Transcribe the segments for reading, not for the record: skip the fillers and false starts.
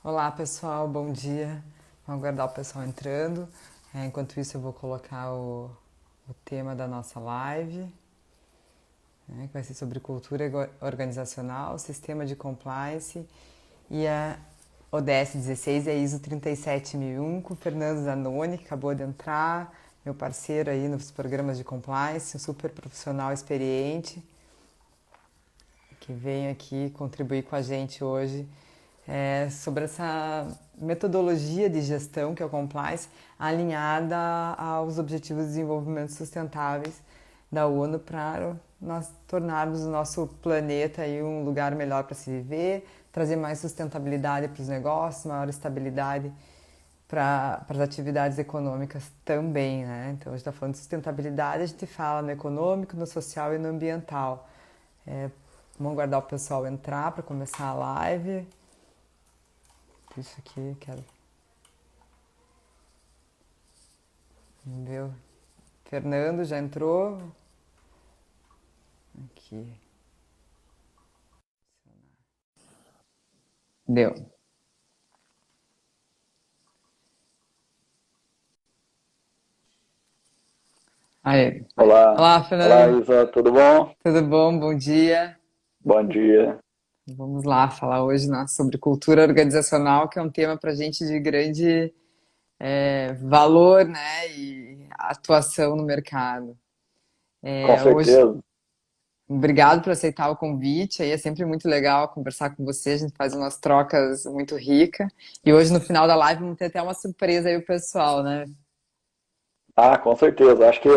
Olá pessoal, bom dia. Vamos aguardar o pessoal entrando. Enquanto isso, eu vou colocar o tema da nossa live, né, que vai ser sobre cultura organizacional, sistema de compliance e a ODS 16 e a ISO 37001 com o Fernando Zanoni, que acabou de entrar, meu parceiro aí nos programas de compliance, um super profissional experiente, que vem aqui contribuir com a gente hoje sobre essa metodologia de gestão que é o compliance alinhada aos Objetivos de Desenvolvimento Sustentáveis da ONU para nós tornarmos o nosso planeta aí um lugar melhor para se viver, trazer mais sustentabilidade para os negócios, maior estabilidade para as atividades econômicas também, né? Então, a gente está falando de sustentabilidade, a gente fala no econômico, no social e no ambiental. Vamos aguardar o pessoal entrar para começar a live. Isso aqui, quero ver. Fernando já entrou. Aqui. Deu. Aí. Olá, Olá, olá Fernando. Isa, tudo bom? Tudo bom? Bom dia. Bom dia. Vamos lá falar hoje, né, sobre cultura organizacional, que é um tema para a gente de grande valor, né, e atuação no mercado. Com Hoje, certeza. obrigado por aceitar o convite. Aí é sempre muito legal conversar com você. A gente faz umas trocas muito ricas. E hoje, no final da live, vamos ter até uma surpresa aí o pessoal, né? Ah, com certeza. Acho que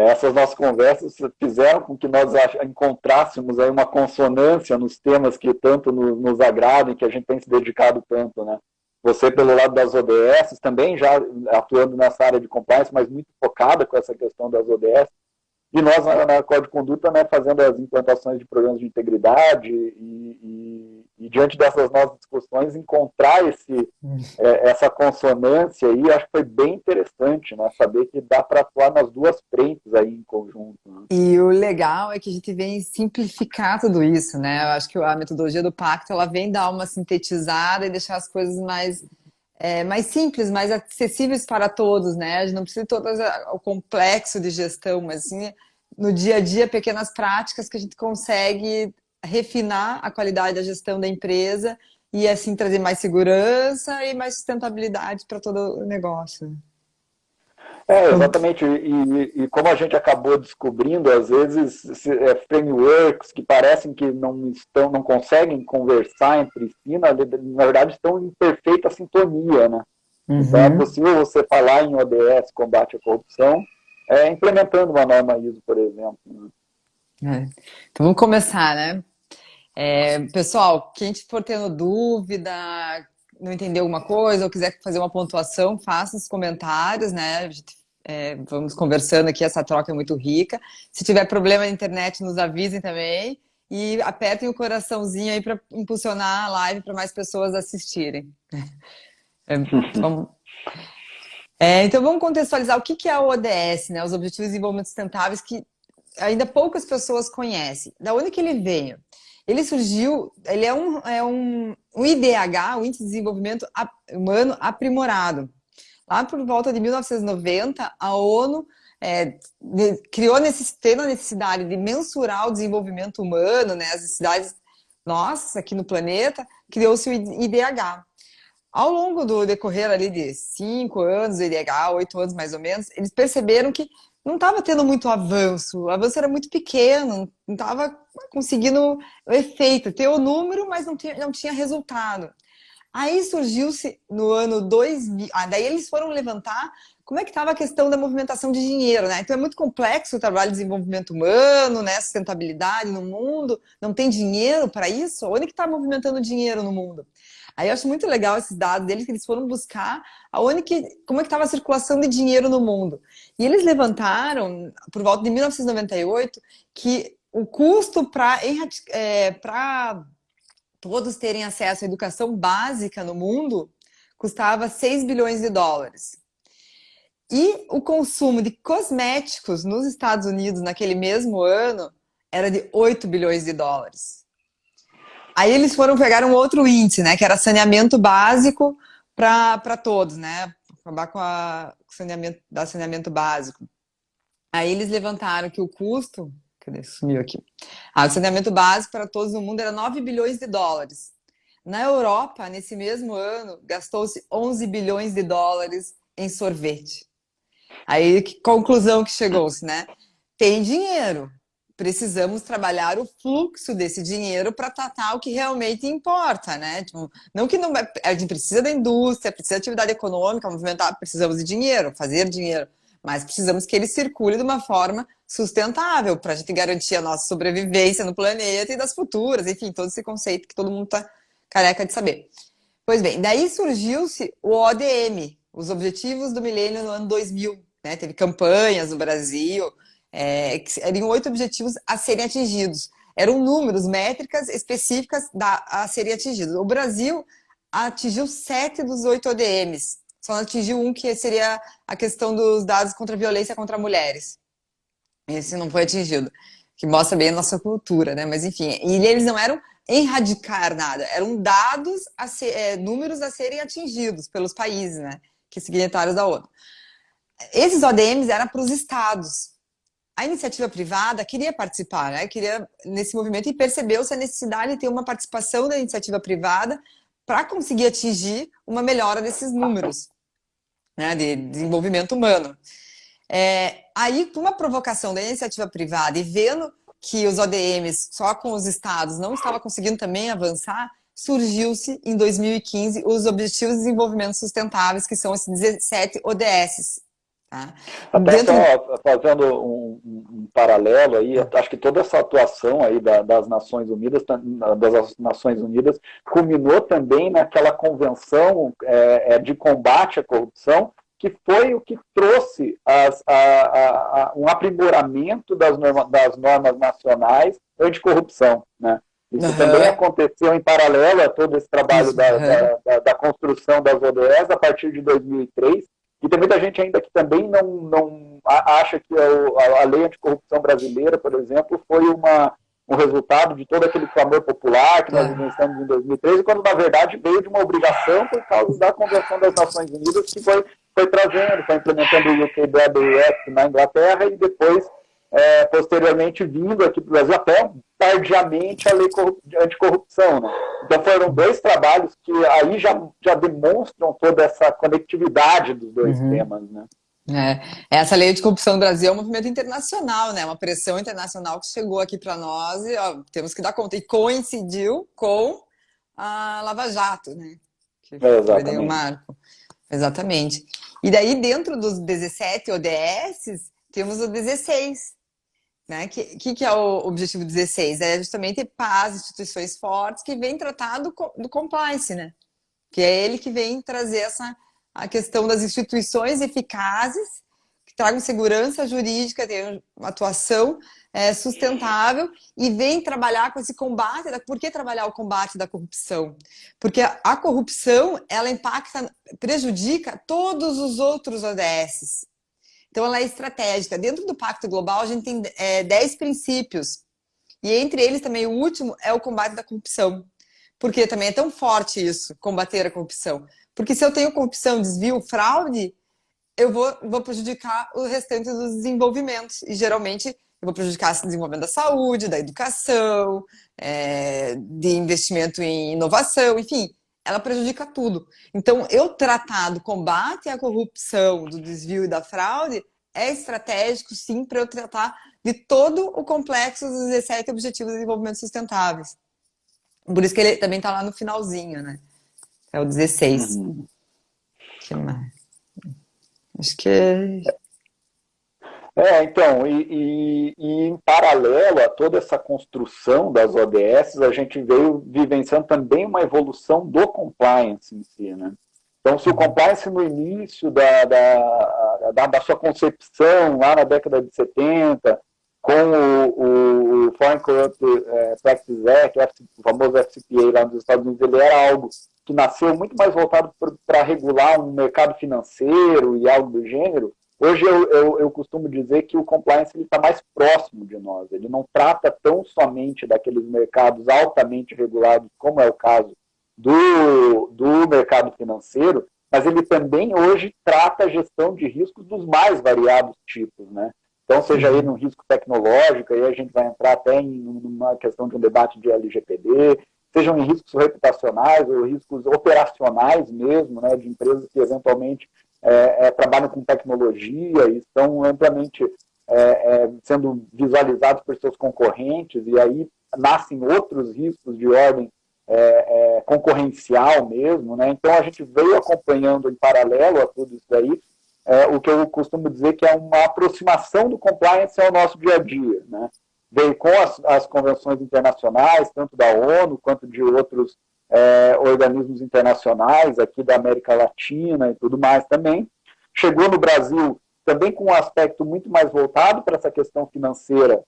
essas nossas conversas fizeram com que nós encontrássemos aí uma consonância nos temas que tanto nos agradam e que a gente tem se dedicado tanto, né? Você, pelo lado das ODS, também já atuando nessa área de compliance, mas muito focada com essa questão das ODS. E nós, na Código de Conduta, né, fazendo as implantações de programas de integridade e diante dessas nossas discussões, encontrar essa consonância aí, acho que foi bem interessante, né, saber que dá para atuar nas duas frentes aí em conjunto. Né? E o legal é que a gente vem simplificar tudo isso, né? Eu acho que a metodologia do pacto ela vem dar uma sintetizada e deixar as coisas mais simples, mais acessíveis para todos, né? A gente não precisa de todo o complexo de gestão, mas sim no dia a dia pequenas práticas que a gente consegue refinar a qualidade da gestão da empresa e assim trazer mais segurança e mais sustentabilidade para todo o negócio. Então, Exatamente, e como a gente acabou descobrindo, às vezes, frameworks que parecem que não conseguem conversar entre si, na verdade estão em perfeita sintonia, né? Então é uhum. possível você falar em ODS, combate à corrupção, implementando uma norma ISO, por exemplo. Né? Então vamos começar, né? Pessoal, quem for tendo dúvida, não entendeu alguma coisa ou quiser fazer uma pontuação, faça os comentários, né? Vamos conversando aqui, essa troca é muito rica. Se tiver problema na internet, nos avisem também e apertem o coraçãozinho aí para impulsionar a live para mais pessoas assistirem. É, vamos, então vamos contextualizar o que é o ODS, né? Os Objetivos de Desenvolvimento Sustentáveis, que ainda poucas pessoas conhecem. Da onde que ele veio? Ele surgiu, ele é um IDH, o Índice de Desenvolvimento Humano Aprimorado. Lá por volta de 1990, a ONU tendo a necessidade de mensurar o desenvolvimento humano, né, as necessidades nossas aqui no planeta, criou-se o IDH. Ao longo do decorrer ali de 5 anos, IDH, 8 anos mais ou menos, eles perceberam que não estava tendo muito avanço, o avanço era muito pequeno, não estava conseguindo o efeito, ter o número, mas não tinha resultado. Aí surgiu-se no ano 2000, daí eles foram levantar como é que estava a questão da movimentação de dinheiro, né? Então é muito complexo o trabalho de desenvolvimento humano, né? Sustentabilidade no mundo, não tem dinheiro para isso? Onde que está movimentando dinheiro no mundo? Aí eu acho muito legal esses dados deles que eles foram buscar como é que estava a circulação de dinheiro no mundo. E eles levantaram, por volta de 1998, que o custo para todos terem acesso à educação básica no mundo custava 6 bilhões de dólares. E o consumo de cosméticos nos Estados Unidos naquele mesmo ano era de 8 bilhões de dólares. Aí eles pegaram outro índice, né? Que era saneamento básico para todos, né? Acabar com saneamento básico. Aí eles levantaram que o custo. Cadê? Sumiu aqui. O saneamento básico para todos no mundo era 9 bilhões de dólares. Na Europa, nesse mesmo ano, gastou-se 11 bilhões de dólares em sorvete. Aí, que conclusão que chegou-se, né? Tem dinheiro. Precisamos trabalhar o fluxo desse dinheiro para tratar o que realmente importa, né? Tipo, não que não, a gente precisa da indústria, precisa da atividade econômica, movimentar, precisamos de dinheiro, fazer dinheiro, mas precisamos que ele circule de uma forma sustentável para a gente garantir a nossa sobrevivência no planeta e das futuras, enfim, todo esse conceito que todo mundo está careca de saber. Pois bem, daí surgiu-se o ODM, os Objetivos do Milênio no ano 2000, né? Teve campanhas no Brasil, que eram 8 objetivos a serem atingidos. Eram números, métricas específicas a serem atingidos. O Brasil atingiu 7 dos 8 ODMs. Só não atingiu um, que seria a questão dos dados contra a violência contra mulheres. Esse não foi atingido, que mostra bem a nossa cultura, né? Mas enfim, e eles não eram erradicar nada, eram dados, números a serem atingidos pelos países, né? Que signatários da ONU. Esses ODMs eram para os estados. A iniciativa privada queria participar, né? Queria nesse movimento, e percebeu-se a necessidade de ter uma participação da iniciativa privada para conseguir atingir uma melhora desses números, né? De desenvolvimento humano. Aí, com uma provocação da iniciativa privada e vendo que os ODMs só com os estados não estava conseguindo também avançar, surgiu-se em 2015 os Objetivos de Desenvolvimento Sustentáveis, que são esses 17 ODS. Tá? Até só fazendo um paralelo aí, acho que toda essa atuação aí das Nações Unidas, culminou também naquela convenção de combate à corrupção, que foi o que trouxe um aprimoramento das normas nacionais anticorrupção, né? Isso também aconteceu em paralelo a todo esse trabalho da construção das ODS a partir de 2003. E tem muita gente ainda que também não acha que a lei anticorrupção brasileira, por exemplo, foi um resultado de todo aquele clamor popular que nós vivenciamos em 2013, quando na verdade veio de uma obrigação por causa da Convenção das Nações Unidas, que foi implementando o UK Bribery Act na Inglaterra e depois, posteriormente, vindo aqui para o Brasil, até tardiamente, a lei anticorrupção, né? Então foram 2 trabalhos que aí já demonstram toda essa conectividade dos 2 temas, né? Essa lei de corrupção no Brasil é um movimento internacional, né? Uma pressão internacional que chegou aqui para nós e temos que dar conta. E coincidiu com a Lava Jato, né? Que foi daí o marco. Exatamente. E daí, dentro dos 17 ODS, temos o 16. Né? Que é o objetivo 16? É justamente paz, instituições fortes, que vem tratar do compliance, né? Que é ele que vem trazer a questão das instituições eficazes, que tragam segurança jurídica, tenham uma atuação sustentável, e vem trabalhar com esse combate. Por que trabalhar o combate da corrupção? Porque a corrupção, ela prejudica todos os outros ODS. Então, ela é estratégica. Dentro do Pacto Global, a gente tem 10 princípios. E entre eles também o último é o combate da corrupção. Porque também é tão forte isso, combater a corrupção. Porque se eu tenho corrupção, desvio, fraude, eu vou prejudicar o restante dos desenvolvimentos. E geralmente eu vou prejudicar o desenvolvimento da saúde, da educação, de investimento em inovação, enfim, ela prejudica tudo. Então, eu tratar do combate à corrupção, do desvio e da fraude é estratégico, sim, para eu tratar de todo o complexo dos 17 Objetivos de Desenvolvimento Sustentáveis. Por isso que ele também está lá no finalzinho, né? É o 16. Que mais? Acho que... Então, e em paralelo a toda essa construção das ODS, a gente veio vivenciando também uma evolução do compliance em si, né? Então, se o compliance no início da sua concepção, lá na década de 70, com o Foreign Corrupt Practices Act, o famoso FCPA lá nos Estados Unidos, ele era algo que nasceu muito mais voltado para regular um mercado financeiro e algo do gênero. Hoje eu costumo dizer que o compliance está mais próximo de nós, ele não trata tão somente daqueles mercados altamente regulados, como é o caso do mercado financeiro, mas ele também hoje trata a gestão de riscos dos mais variados tipos, né? Então, seja ele um risco tecnológico, aí a gente vai entrar até em uma questão de um debate de LGPD, sejam em riscos reputacionais ou riscos operacionais mesmo, né, de empresas que eventualmente trabalham com tecnologia e estão amplamente sendo visualizados por seus concorrentes, e aí nascem outros riscos de ordem concorrencial mesmo, né? Então a gente veio acompanhando em paralelo a tudo isso daí, o que eu costumo dizer que é uma aproximação do compliance ao nosso dia a dia, né? Veio com as convenções internacionais, tanto da ONU quanto de outros organismos internacionais aqui da América Latina e tudo mais também. Chegou no Brasil também com um aspecto muito mais voltado para essa questão financeira,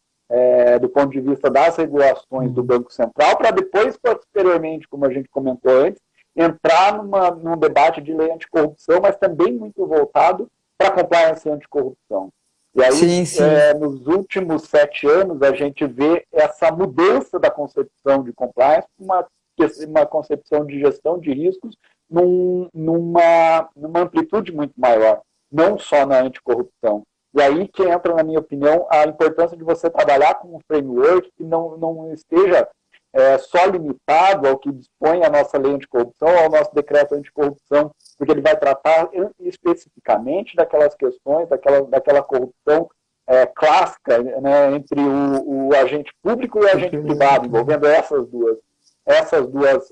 do ponto de vista das regulações do Banco Central, para depois, posteriormente, como a gente comentou antes, entrar num debate de lei anticorrupção, mas também muito voltado para a compliance anticorrupção. E aí, Sim, sim. nos últimos 7 anos, a gente vê essa mudança da concepção de compliance para uma concepção de gestão de riscos numa amplitude muito maior, não só na anticorrupção. E aí que entra, na minha opinião, a importância de você trabalhar com um framework que não esteja só limitado ao que dispõe a nossa lei anticorrupção, ao nosso decreto anticorrupção, porque ele vai tratar especificamente daquelas questões, daquela corrupção clássica, né, entre o agente público e o agente privado, envolvendo essas duas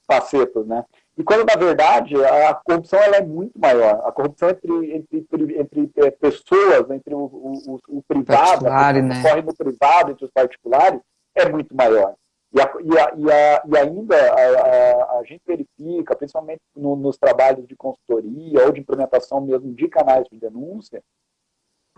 facetas, né? E quando, na verdade, a corrupção ela é muito maior. A corrupção entre pessoas, entre o privado, a corrupção que ocorre no privado, entre os particulares, é muito maior. E ainda a gente verifica, principalmente nos trabalhos de consultoria ou de implementação mesmo de canais de denúncia,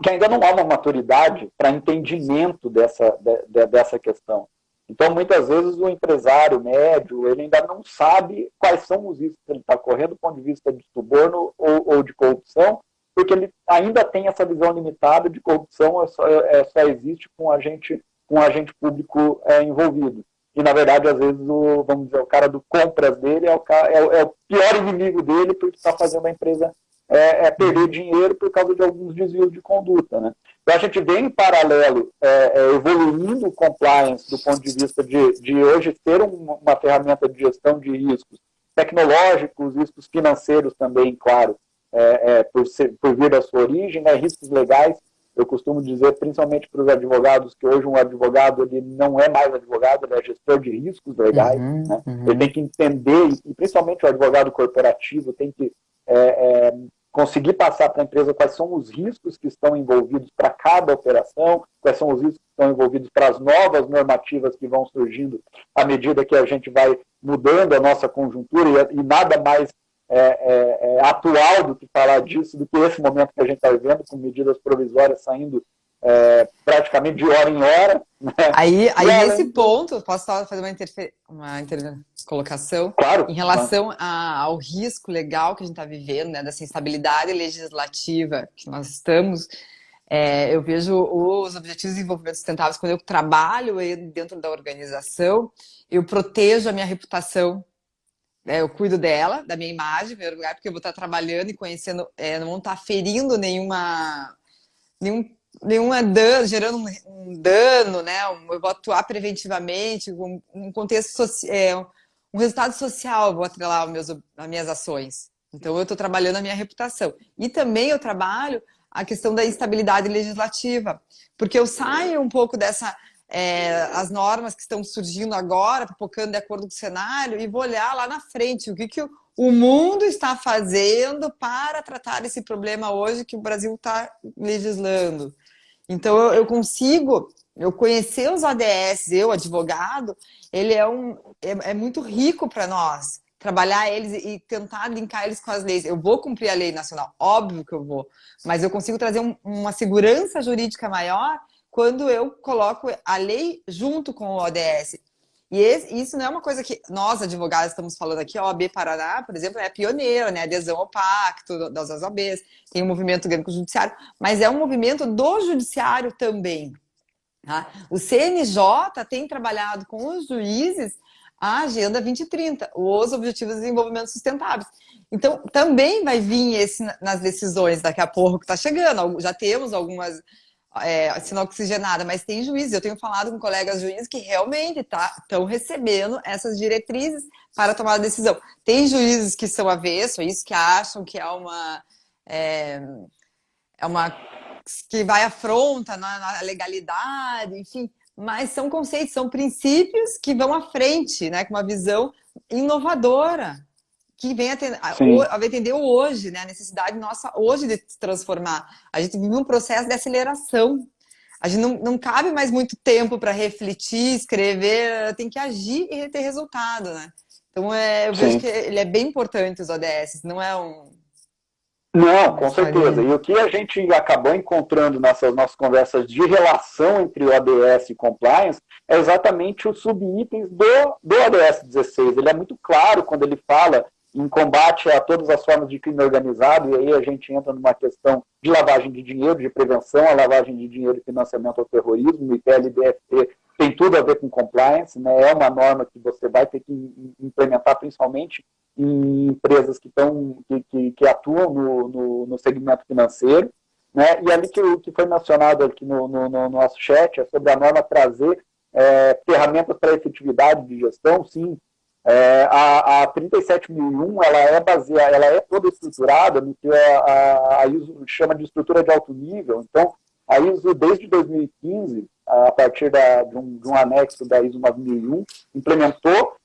que ainda não há uma maturidade para entendimento dessa questão. Então, muitas vezes, o empresário médio, ele ainda não sabe quais são os riscos que ele está correndo do ponto de vista de suborno ou de corrupção, porque ele ainda tem essa visão limitada de corrupção só existe com um agente público envolvido. E, na verdade, às vezes, vamos dizer, o cara do compras dele é o pior inimigo dele, porque está fazendo a empresa perder dinheiro por causa de alguns desvios de conduta, né? Então, a gente vem em paralelo evoluindo o compliance do ponto de vista de hoje ter uma ferramenta de gestão de riscos tecnológicos, riscos financeiros também, claro, por vir da sua origem, né? Riscos legais. Eu costumo dizer, principalmente para os advogados, que hoje um advogado ele não é mais advogado, ele é gestor de riscos legais. Né? Ele tem que entender, e principalmente o advogado corporativo tem que conseguir passar para a empresa quais são os riscos que estão envolvidos para cada operação, quais são os riscos que estão envolvidos para as novas normativas que vão surgindo à medida que a gente vai mudando a nossa conjuntura, e nada mais atual do que falar disso, do que esse momento que a gente está vivendo, com medidas provisórias saindo praticamente de hora em hora. Né? Aí nesse ponto, posso fazer uma colocação? Claro. Em relação ao risco legal que a gente está vivendo, né, dessa instabilidade legislativa que nós estamos, eu vejo os Objetivos de Desenvolvimento Sustentáveis, quando eu trabalho dentro da organização, eu protejo a minha reputação. Eu cuido dela, da minha imagem, em primeiro lugar, porque eu vou estar trabalhando e conhecendo, não vou estar ferindo nenhuma dano, gerando um dano, né? Eu vou atuar preventivamente, um contexto um resultado social, eu vou atrelar as minhas ações. Então, eu estou trabalhando a minha reputação. E também eu trabalho a questão da instabilidade legislativa, porque eu saio um pouco as normas que estão surgindo agora, focando de acordo com o cenário, e vou olhar lá na frente o que o mundo está fazendo para tratar esse problema hoje que o Brasil está legislando. Então, eu consigo conhecer os ODS, advogado, ele é muito rico para nós, trabalhar eles e tentar linkar eles com as leis. Eu vou cumprir a lei nacional, óbvio que eu vou, mas eu consigo trazer uma segurança jurídica maior quando eu coloco a lei junto com o ODS. E isso não é uma coisa que nós, advogados, estamos falando aqui. A OAB Paraná, por exemplo, é pioneira, né? Adesão ao pacto das OABs, tem um movimento grande com o judiciário, mas é um movimento do judiciário também. Tá? O CNJ tem trabalhado com os juízes a Agenda 2030, os Objetivos de Desenvolvimento Sustentáveis. Então, também vai vir esse nas decisões daqui a pouco que está chegando. Já temos algumas sinal oxigenada, mas tem juízes. Eu tenho falado com colegas juízes que realmente estão recebendo essas diretrizes para tomar a decisão. Tem juízes que são avesso a isso, que acham que é uma que vai afronta na legalidade, enfim, mas são conceitos, são princípios que vão à frente, né, com uma visão inovadora, que vem atender o hoje, né, a necessidade nossa hoje de se transformar. A gente vive um processo de aceleração. A gente não cabe mais muito tempo para refletir, escrever, tem que agir e ter resultado, né? Então, eu vejo que ele é bem importante, os ODS, não é um... Não, com certeza. E o que a gente acabou encontrando nessas nossas conversas de relação entre o ODS e compliance é exatamente os subitens do ODS 16. Ele é muito claro quando ele fala em combate a todas as formas de crime organizado, e aí a gente entra numa questão de lavagem de dinheiro, de prevenção à lavagem de dinheiro e financiamento ao terrorismo. O IPL-DFT tem tudo a ver com compliance, né? É uma norma que você vai ter que implementar principalmente em empresas que atuam no segmento financeiro, né? E ali que foi mencionado aqui no nosso chat é sobre a norma trazer ferramentas para efetividade de gestão. Sim, a 37001 ela é toda estruturada no que a ISO chama de estrutura de alto nível. Então, a ISO, desde 2015, a partir de um anexo da ISO 9001, implementou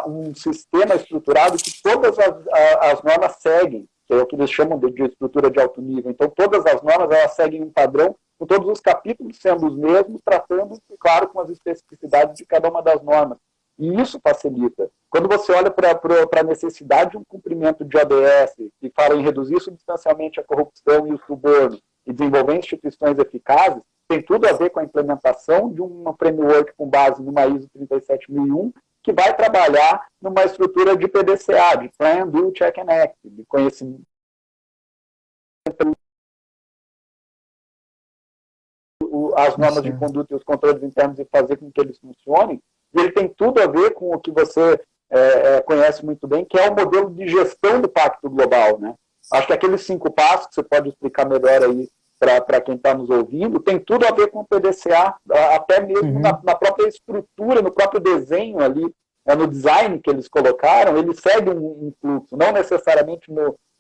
um sistema estruturado que todas as normas seguem, que é o que eles chamam de estrutura de alto nível. Então, todas as normas elas seguem um padrão, com todos os capítulos sendo os mesmos, tratando, claro, com as especificidades de cada uma das normas. E isso facilita. Quando você olha para a necessidade de um cumprimento de ODS, que fala em reduzir substancialmente a corrupção e o suborno, e desenvolver instituições eficazes, tem tudo a ver com a implementação de uma framework com base numa ISO 37001, que vai trabalhar numa estrutura de PDCA, de Plan, Do, Check and Act, de conhecimento, as normas de conduta e os controles internos e fazer com que eles funcionem. E ele tem tudo a ver com o que você conhece muito bem, que é o modelo de gestão do Pacto Global, né? Acho que aqueles 5 passos, que você pode explicar melhor aí para quem está nos ouvindo, tem tudo a ver com o PDCA, até mesmo na própria estrutura, no próprio desenho ali, no design que eles colocaram, ele segue um fluxo, não necessariamente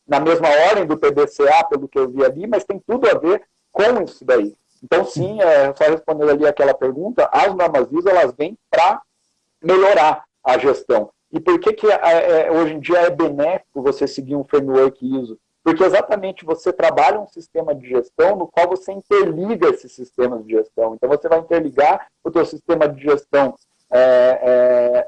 na mesma ordem do PDCA, pelo que eu vi ali, mas tem tudo a ver com isso daí. Então, sim, só respondendo ali aquela pergunta, as normas ISO, elas vêm para melhorar a gestão. E por que hoje em dia é benéfico você seguir um framework ISO? Porque exatamente você trabalha um sistema de gestão no qual você interliga esses sistemas de gestão. Então, você vai interligar o teu sistema de gestão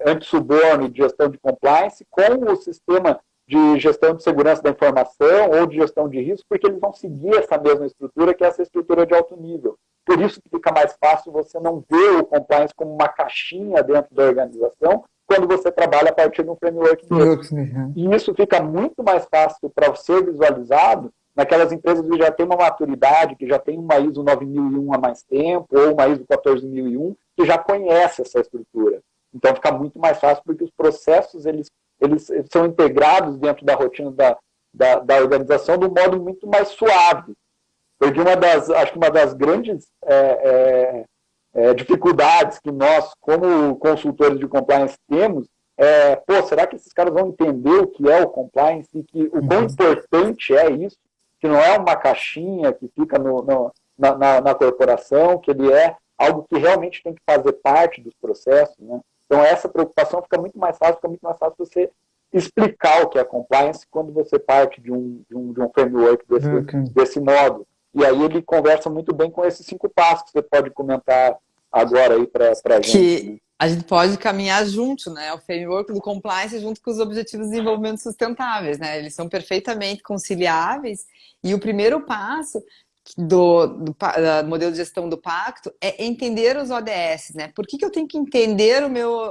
anti-suborno e de gestão de compliance com o sistema de gestão de segurança da informação ou de gestão de risco, porque eles vão seguir essa mesma estrutura, que é essa estrutura de alto nível. Por isso que fica mais fácil você não ver o compliance como uma caixinha dentro da organização, quando você trabalha a partir de um framework desse. E isso fica muito mais fácil para ser visualizado naquelas empresas que já têm uma maturidade, que já tem uma ISO 9001 há mais tempo, ou uma ISO 14001, que já conhece essa estrutura. Então fica muito mais fácil, porque os processos eles são integrados dentro da rotina da organização de um modo muito mais suave. Porque acho que uma das grandes dificuldades que nós, como consultores de compliance, temos será que esses caras vão entender o que é o compliance e o quão importante é isso? Que não é uma caixinha que fica na corporação, que ele é algo que realmente tem que fazer parte dos processos, né? Então, essa preocupação fica muito mais fácil você explicar o que é compliance quando você parte de um framework desse modo. E aí ele conversa muito bem com esses 5 passos que você pode comentar agora aí para a gente. Que a gente pode caminhar junto, né? O framework do compliance junto com os objetivos de desenvolvimento sustentáveis, né? Eles são perfeitamente conciliáveis. E o primeiro passo do modelo de gestão do pacto é entender os ODS, né? Por que eu tenho que entender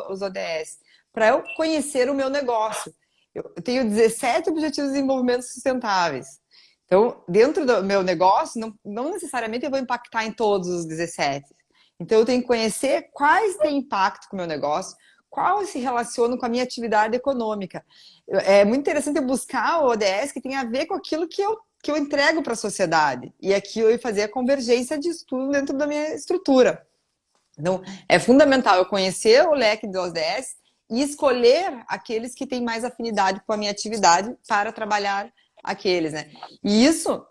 os ODS? Para eu conhecer o meu negócio. Eu tenho 17 Objetivos de Desenvolvimento Sustentáveis. Então, dentro do meu negócio, não necessariamente eu vou impactar em todos os 17. Então, eu tenho que conhecer quais têm impacto com o meu negócio, qual se relaciona com a minha atividade econômica. É muito interessante eu buscar o ODS que tem a ver com aquilo que eu entrego para a sociedade. E aqui eu fazer a convergência de estudo dentro da minha estrutura. Então, é fundamental eu conhecer o leque dos ODS e escolher aqueles que têm mais afinidade com a minha atividade para trabalhar aqueles, né? E isso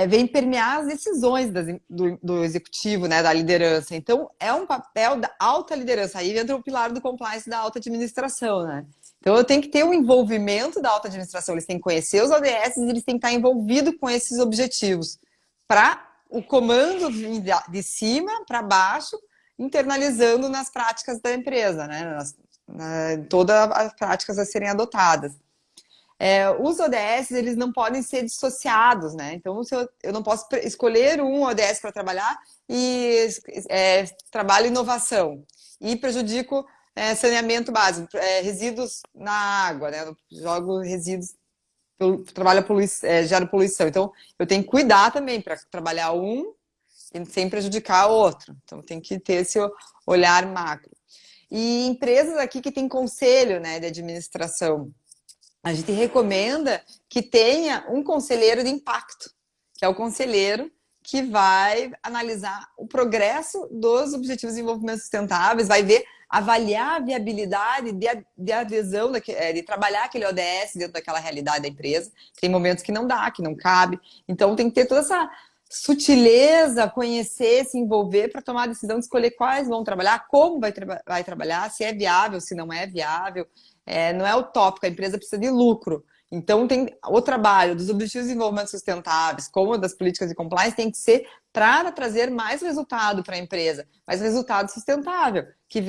vem permear as decisões do executivo, né, da liderança. Então, é um papel da alta liderança. Aí entra o pilar do compliance da alta administração, né? Então, eu tenho que ter um envolvimento da alta administração. Eles têm que conhecer os ODS e eles têm que estar envolvidos com esses objetivos para o comando de cima para baixo, internalizando nas práticas da empresa, né? Todas as práticas a serem adotadas. Os ODS, eles não podem ser dissociados, né? Então, eu não posso escolher um ODS para trabalhar e trabalho inovação e prejudico saneamento básico, resíduos na água, né? Eu jogo resíduos, gera poluição. Então, eu tenho que cuidar também para trabalhar um sem prejudicar o outro. Então, tem que ter esse olhar macro. E empresas aqui que têm conselho, né, de administração, a gente recomenda que tenha um conselheiro de impacto, que é o conselheiro que vai analisar o progresso dos Objetivos de Desenvolvimento Sustentáveis, vai avaliar a viabilidade de adesão, de trabalhar aquele ODS dentro daquela realidade da empresa. Tem momentos que não dá, que não cabe. Então, tem que ter toda essa sutileza, conhecer, se envolver para tomar a decisão de escolher quais vão trabalhar, como vai trabalhar, se é viável, se não é viável. Não é utópico, a empresa precisa de lucro. Então, tem o trabalho dos Objetivos de Desenvolvimento Sustentáveis, como das políticas de compliance, tem que ser para trazer mais resultado para a empresa, mais resultado sustentável, que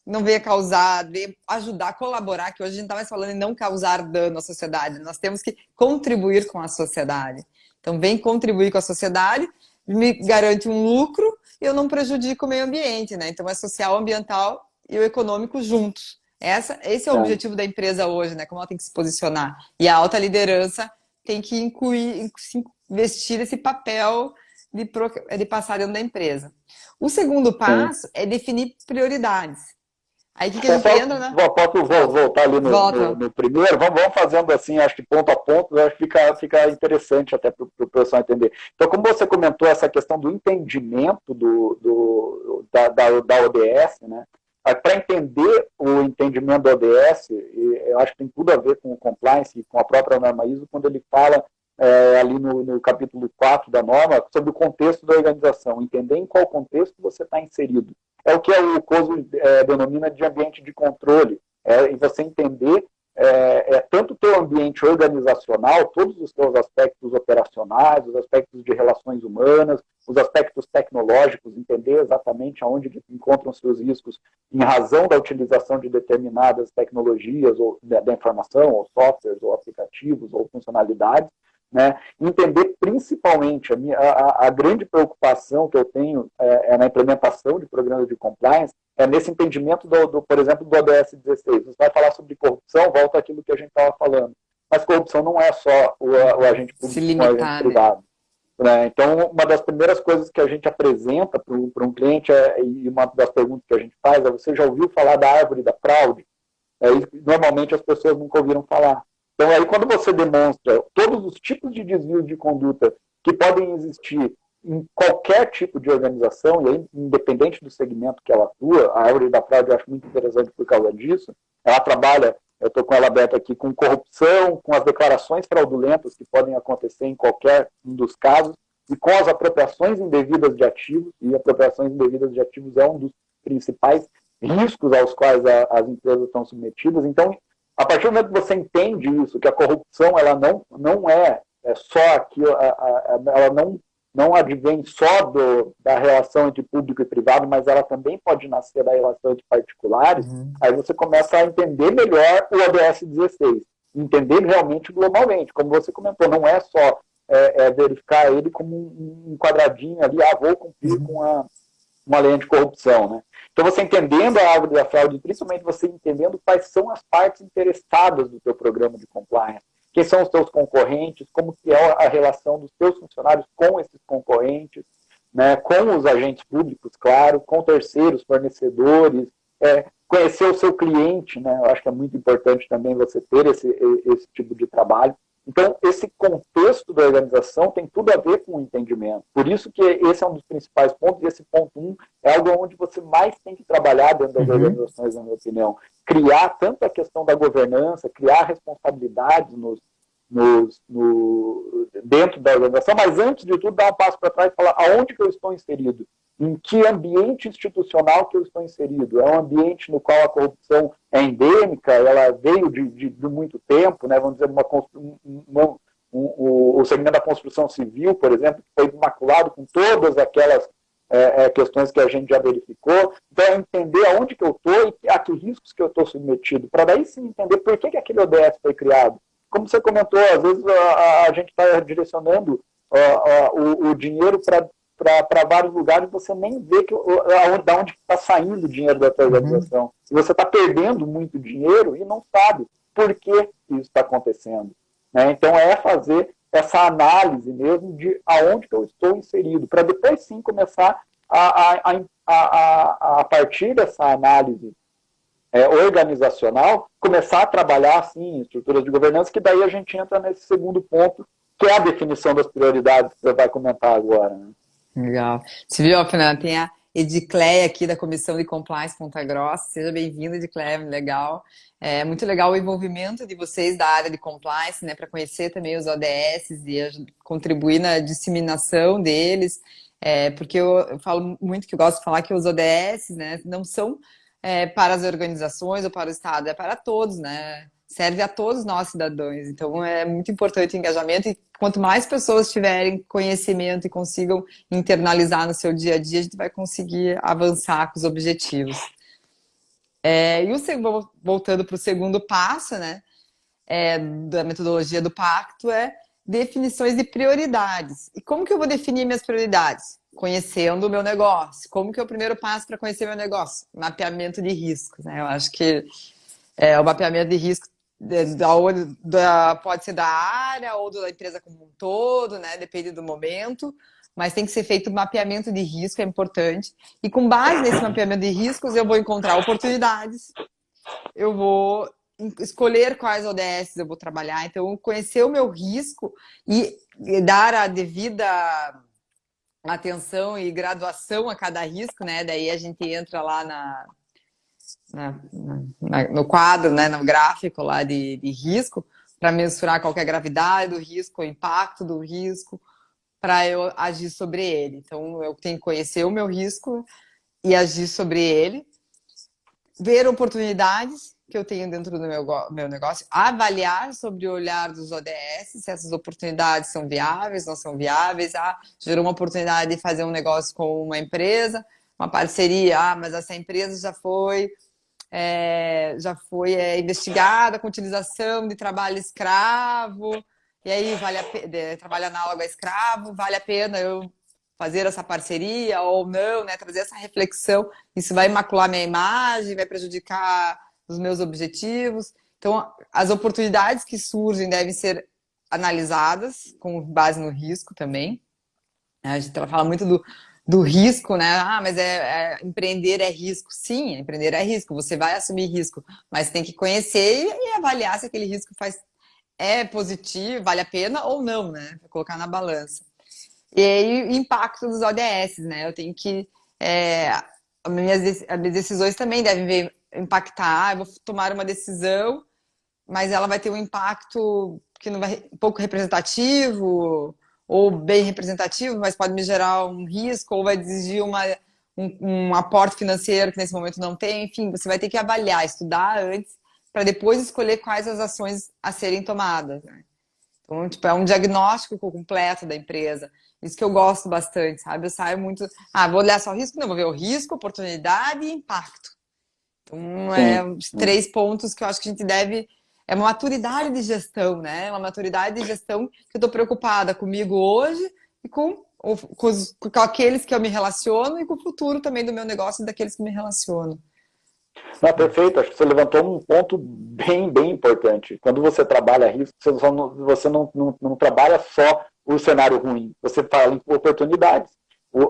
não venha causar, venha ajudar, colaborar, que hoje a gente está mais falando em não causar dano à sociedade, nós temos que contribuir com a sociedade. Então, vem contribuir com a sociedade, me garante um lucro e eu não prejudico o meio ambiente, né? Então, é social, ambiental e o econômico juntos. Esse é o objetivo da empresa hoje, né? Como ela tem que se posicionar. E a alta liderança tem que investir esse papel de passar dentro da empresa. O segundo passo é definir prioridades. Aí o que a gente entra, né? Posso voltar ali no primeiro? Vamos fazendo assim, acho que ponto a ponto, acho que fica interessante até para o pessoal entender. Então, como você comentou, essa questão do entendimento da ODS, né? Para entender o entendimento do ODS, eu acho que tem tudo a ver com o compliance e com a própria norma ISO, quando ele fala ali no capítulo 4 da norma, sobre o contexto da organização, entender em qual contexto você está inserido. É o que o COSO denomina de ambiente de controle, e você entender tanto o teu ambiente organizacional, todos os teus aspectos operacionais, os aspectos de relações humanas, os aspectos tecnológicos, entender exatamente aonde que encontram seus riscos em razão da utilização de determinadas tecnologias ou da informação, ou softwares, ou aplicativos, ou funcionalidades, né? Entender principalmente a grande preocupação que eu tenho na implementação de programas de compliance, nesse entendimento, por exemplo, do ODS 16. Você vai falar sobre corrupção, volta àquilo que a gente estava falando. Mas corrupção não é só o agente público com o agente privado. Né? Então, uma das primeiras coisas que a gente apresenta para um cliente, e uma das perguntas que a gente faz, você já ouviu falar da árvore da fraude? Normalmente as pessoas nunca ouviram falar. Então, aí, quando você demonstra todos os tipos de desvios de conduta que podem existir em qualquer tipo de organização, e aí, independente do segmento que ela atua, a árvore da fraude eu acho muito interessante por causa disso, ela trabalha, eu estou com ela aberta aqui, com corrupção, com as declarações fraudulentas que podem acontecer em qualquer um dos casos, e com as apropriações indevidas de ativos, e apropriações indevidas de ativos é um dos principais riscos aos quais as empresas estão submetidas. Então, a partir do momento que você entende isso, que a corrupção ela não é só aquilo, ela não advém só da relação entre público e privado, mas ela também pode nascer da relação entre particulares, aí você começa a entender melhor o ODS 16, entender realmente globalmente. Como você comentou, não é só verificar ele como um quadradinho ali, vou cumprir com uma lei anticorrupção, né? Então, você entendendo a árvore da fraude, principalmente você entendendo quais são as partes interessadas do teu programa de compliance, quem são os teus concorrentes, como que é a relação dos teus funcionários com esses concorrentes, né, com os agentes públicos, claro, com terceiros, fornecedores, conhecer o seu cliente, né? Eu acho que é muito importante também você ter esse tipo de trabalho. Então, esse contexto da organização tem tudo a ver com o entendimento. Por isso que esse é um dos principais pontos, e esse ponto 1 é algo onde você mais tem que trabalhar dentro das organizações, na minha opinião. Criar tanto a questão da governança, criar responsabilidades dentro da organização, mas antes de tudo, dar um passo para trás e falar aonde que eu estou inserido, em que ambiente institucional que eu estou inserido. É um ambiente no qual a corrupção é endêmica, ela veio de muito tempo, né? Vamos dizer, o segmento da construção civil, por exemplo, que foi maculado com todas aquelas questões que a gente já verificou. Então, é entender aonde que eu estou e a que riscos que eu estou submetido, para daí sim entender por que aquele ODS foi criado. Como você comentou, às vezes a gente está direcionando o dinheiro para vários lugares, você nem vê da onde está saindo o dinheiro da tua organização. E você está perdendo muito dinheiro e não sabe por que isso está acontecendo. Né? Então, fazer essa análise mesmo de aonde que eu estou inserido, para depois sim começar a partir dessa análise organizacional, começar a trabalhar assim, em estruturas de governança, que daí a gente entra nesse segundo ponto, que é a definição das prioridades que você vai comentar agora. Né? Legal. Você viu, Fernanda, tem a Edicleia aqui da Comissão de Compliance Ponta Grossa. Seja bem-vinda, Edicleia, legal. É muito legal o envolvimento de vocês da área de compliance, né, para conhecer também os ODS e contribuir na disseminação deles, porque eu falo muito que eu gosto de falar que os ODS, né, não são para as organizações ou para o Estado, é para todos, né? Serve a todos nós cidadãos. Então é muito importante o engajamento e quanto mais pessoas tiverem conhecimento e consigam internalizar no seu dia a dia, a gente vai conseguir avançar com os objetivos. Voltando para o segundo passo, né, da metodologia do pacto, definições de prioridades. E como que eu vou definir minhas prioridades? Conhecendo o meu negócio. Como que é o primeiro passo para conhecer meu negócio? Mapeamento de riscos, né? Eu acho que o mapeamento de risco pode ser da área ou da empresa como um todo, né? Depende do momento, mas tem que ser feito mapeamento de risco, é importante. E com base nesse mapeamento de riscos, eu vou encontrar oportunidades, eu vou escolher quais ODS eu vou trabalhar, então conhecer o meu risco e dar a devida atenção e graduação a cada risco, né? Daí a gente entra lá no quadro, né? No gráfico lá de risco, para mensurar qual que é a gravidade do risco, o impacto do risco, para eu agir sobre ele. Então, eu tenho que conhecer o meu risco e agir sobre ele, ver oportunidades que eu tenho dentro do meu negócio, avaliar sobre o olhar dos ODS, se essas oportunidades são viáveis, não são viáveis, gerou uma oportunidade de fazer um negócio com uma empresa, uma parceria, mas essa empresa já foi investigada com utilização de trabalho escravo, e aí trabalho análogo a escravo, vale a pena eu fazer essa parceria ou não, né? Trazer essa reflexão, isso vai macular minha imagem, vai prejudicar os meus objetivos. Então, as oportunidades que surgem devem ser analisadas com base no risco também. A gente fala muito do risco, né? Mas empreender é risco. Sim, empreender é risco. Você vai assumir risco, mas tem que conhecer e avaliar se aquele risco é positivo, vale a pena ou não, né? Pra colocar na balança. E aí, o impacto dos ODS, né? Eu tenho que... as minhas decisões também devem impactar. Eu vou tomar uma decisão, mas ela vai ter um impacto que não vai pouco representativo ou bem representativo, mas pode me gerar um risco ou vai exigir um aporte financeiro que nesse momento não tem. Enfim, você vai ter que avaliar, estudar antes, para depois escolher quais as ações a serem tomadas, né? Então, tipo, é um diagnóstico completo da empresa. Isso que eu gosto bastante, sabe? Eu saio muito... vou olhar só o risco? Não, vou ver o risco, oportunidade e impacto. Então, os 3 pontos que eu acho que a gente deve é uma maturidade de gestão, né? Uma maturidade de gestão que eu estou preocupada comigo hoje e com aqueles que eu me relaciono e com o futuro também do meu negócio e daqueles que me relacionam. Não, perfeito, acho que você levantou um ponto bem importante. Quando você trabalha risco, você não trabalha só o cenário ruim, você fala em oportunidades.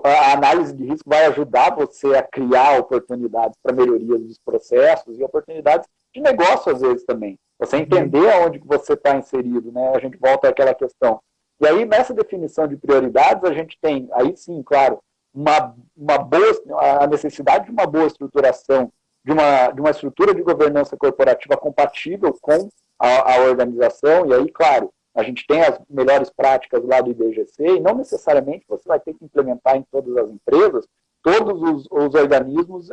A análise de risco vai ajudar você a criar oportunidades para melhoria dos processos e oportunidades de negócio, às vezes, também. Você entender aonde que você está inserido, né? A gente volta àquela questão. E aí, nessa definição de prioridades, a gente tem, aí sim, claro, a necessidade de uma boa estruturação, de uma estrutura de governança corporativa compatível com a organização, e aí, claro, a gente tem as melhores práticas lá do IBGC, e não necessariamente você vai ter que implementar em todas as empresas, todos os organismos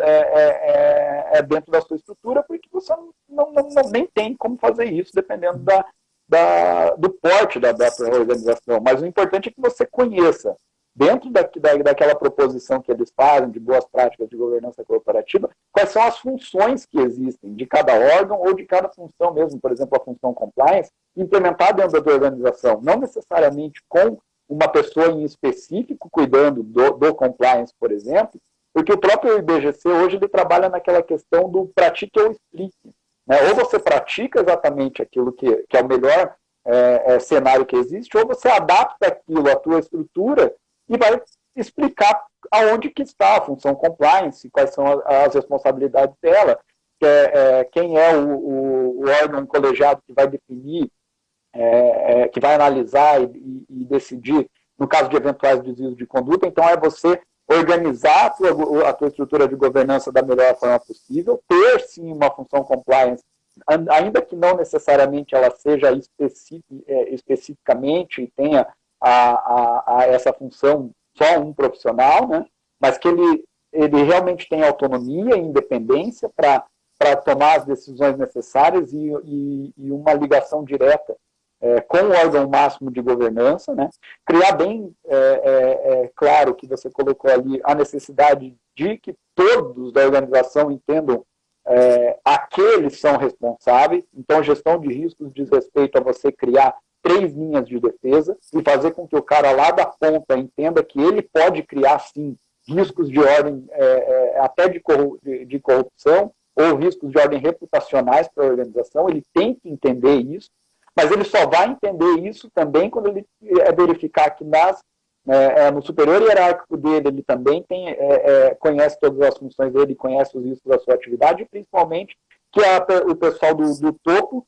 dentro da sua estrutura, porque você nem tem como fazer isso, dependendo do porte da organização. Mas o importante é que você conheça, dentro daquela proposição que eles fazem de boas práticas de governança corporativa, quais são as funções que existem de cada órgão ou de cada função mesmo, por exemplo, a função compliance, implementar dentro da organização, não necessariamente com uma pessoa em específico cuidando do compliance, por exemplo, porque o próprio IBGC hoje ele trabalha naquela questão do pratique ou explique. Né? Ou você pratica exatamente aquilo que é o melhor cenário que existe, ou você adapta aquilo à tua estrutura e vai explicar aonde que está a função compliance, quais são as responsabilidades dela, quem é o órgão colegiado que vai definir, que vai analisar e decidir no caso de eventuais desvios de conduta. Então, é você organizar a tua estrutura de governança da melhor forma possível, ter, sim, uma função compliance, ainda que não necessariamente ela seja especificamente e tenha essa função só um profissional, né? Mas que ele realmente tem autonomia e independência para tomar as decisões necessárias e uma ligação direta com o órgão máximo de governança, né? Criar bem claro que você colocou ali a necessidade de que todos da organização entendam a que eles são responsáveis. Então, gestão de riscos diz respeito a você criar 3 linhas de defesa e fazer com que o cara lá da ponta entenda que ele pode criar, sim, riscos de ordem até de corrupção ou riscos de ordem reputacionais para a organização. Ele tem que entender isso, mas ele só vai entender isso também quando ele verificar que no superior hierárquico dele ele também conhece todas as funções dele, conhece os riscos da sua atividade, e principalmente que o pessoal do topo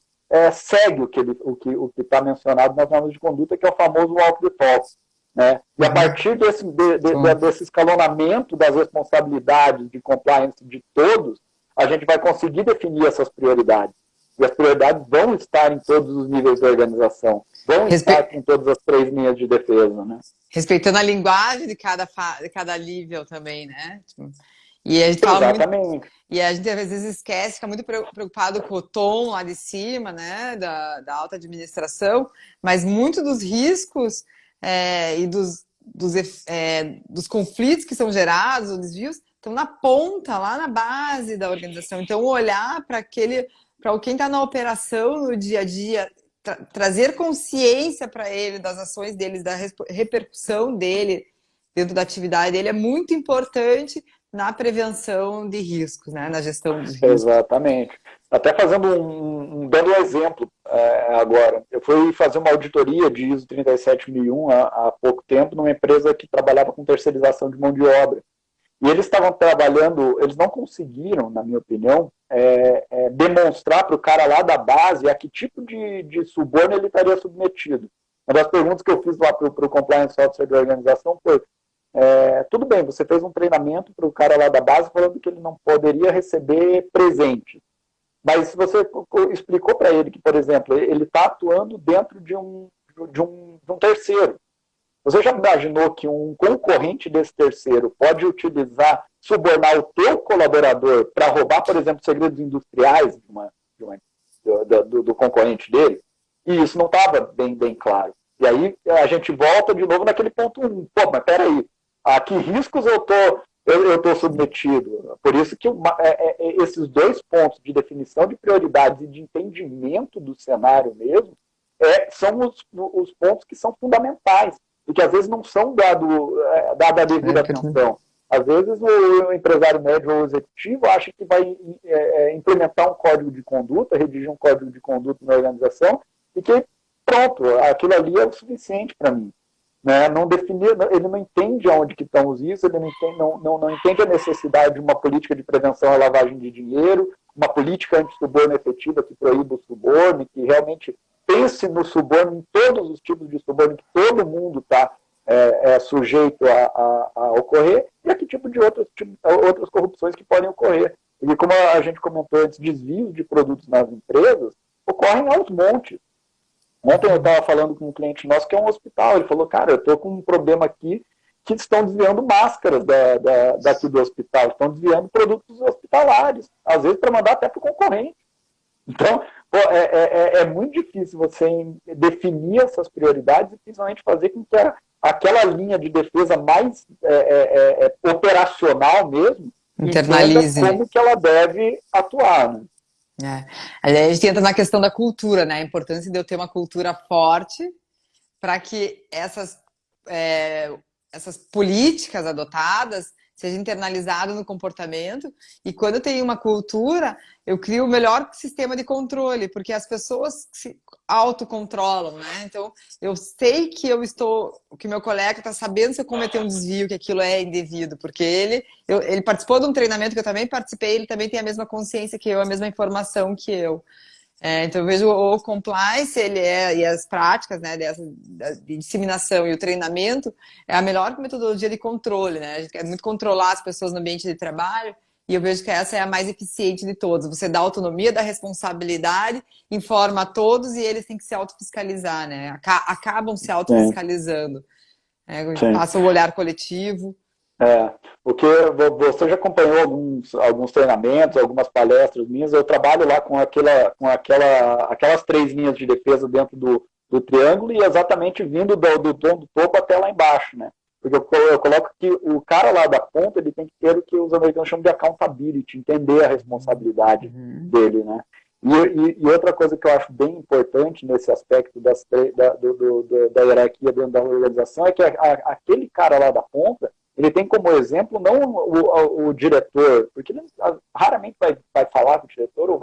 segue o que está mencionado nas normas de conduta, que é o famoso walk the talk. Né? E a partir desse escalonamento das responsabilidades de compliance de todos, a gente vai conseguir definir essas prioridades. E as prioridades vão estar em todos os níveis da organização, vão estar em todas as 3 linhas de defesa. Né? Respeitando a linguagem de cada nível também, né? E a gente fala muito, e a gente às vezes esquece, fica muito preocupado com o tom lá de cima, né, da alta administração, mas muito dos riscos e dos conflitos que são gerados, os desvios, estão na ponta, lá na base da organização. Então, olhar para quem está na operação no dia a dia, trazer consciência para ele das ações deles, da repercussão dele dentro da atividade dele é muito importante na prevenção de riscos, né? Na gestão dos riscos. Exatamente. Até fazendo dando um exemplo agora, eu fui fazer uma auditoria de ISO 37001 há pouco tempo numa empresa que trabalhava com terceirização de mão de obra. E eles estavam trabalhando, eles não conseguiram, na minha opinião, demonstrar para o cara lá da base a que tipo de suborno ele estaria submetido. Uma das perguntas que eu fiz lá para o Compliance Officer da organização foi: tudo bem, você fez um treinamento para o cara lá da base falando que ele não poderia receber presente. Mas você explicou para ele que, por exemplo, ele está atuando dentro de um terceiro. Você já imaginou que um concorrente desse terceiro pode subornar o teu colaborador para roubar, por exemplo, segredos industriais do concorrente dele? E isso não estava bem claro. E aí a gente volta de novo naquele ponto 1. Pô, mas peraí, a que riscos eu estou eu estou submetido. Por isso que esses dois pontos de definição de prioridades e de entendimento do cenário mesmo são os pontos que são fundamentais e que às vezes não são dada a devida atenção. Às vezes o empresário médio ou executivo acha que vai implementar um código de conduta, redigir um código de conduta na organização e que pronto, aquilo ali é o suficiente para mim. Né? Não definir, ele não entende aonde que estão os riscos, ele não entende a necessidade de uma política de prevenção à lavagem de dinheiro, uma política anti-suborno efetiva que proíba o suborno, que realmente pense no suborno, em todos os tipos de suborno que todo mundo está sujeito a ocorrer, e a que tipo de outras corrupções que podem ocorrer. E como a gente comentou antes, desvios de produtos nas empresas ocorrem aos montes. Ontem eu estava falando com um cliente nosso que é um hospital, ele falou, cara, eu estou com um problema aqui que estão desviando máscaras daqui do hospital, estão desviando produtos hospitalares, às vezes para mandar até para o concorrente. Então, é muito difícil você definir essas prioridades e principalmente fazer com que aquela linha de defesa mais operacional mesmo, internalize como que ela deve atuar, né? A gente entra na questão da cultura, né? A importância de eu ter uma cultura forte para que essas políticas adotadas sejam internalizadas no comportamento. E quando eu tenho uma cultura, eu crio o melhor sistema de controle, porque as pessoas se autocontrolam, né? Então, eu sei que que meu colega está sabendo se eu cometer um desvio, que aquilo é indevido, porque ele participou de um treinamento que eu também participei, ele também tem a mesma consciência que eu, a mesma informação que eu. Então, eu vejo o compliance, e as práticas, né, de disseminação e o treinamento é a melhor metodologia de controle, né? A gente quer muito controlar as pessoas no ambiente de trabalho, e eu vejo que essa é a mais eficiente de todas. Você dá autonomia, dá responsabilidade, informa a todos e eles têm que se autofiscalizar, né? Acabam se autofiscalizando. Passa o olhar coletivo. Porque você já acompanhou alguns treinamentos, algumas palestras minhas, eu trabalho lá com aquelas 3 linhas de defesa dentro do triângulo e exatamente vindo do topo até lá embaixo, né? Porque eu coloco que o cara lá da ponta, ele tem que ter o que os americanos chamam de accountability, entender a responsabilidade dele, né? E outra coisa que eu acho bem importante nesse aspecto da hierarquia dentro da organização é que aquele cara lá da ponta, ele tem como exemplo não o diretor, porque ele raramente vai falar com o diretor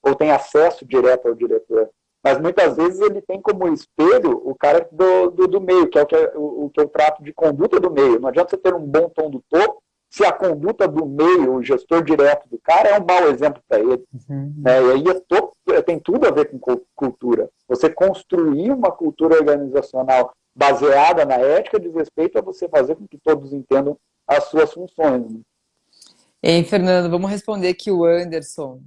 ou tem acesso direto ao diretor, mas muitas vezes ele tem como espelho o cara do meio, que é o que eu trato de conduta do meio. Não adianta você ter um bom tom do topo se a conduta do meio, o gestor direto do cara, é um mau exemplo para ele. E aí tem tudo a ver com cultura. Você construir uma cultura organizacional baseada na ética diz respeito a você fazer com que todos entendam as suas funções. Né? Ei, Fernando, vamos responder aqui o Anderson.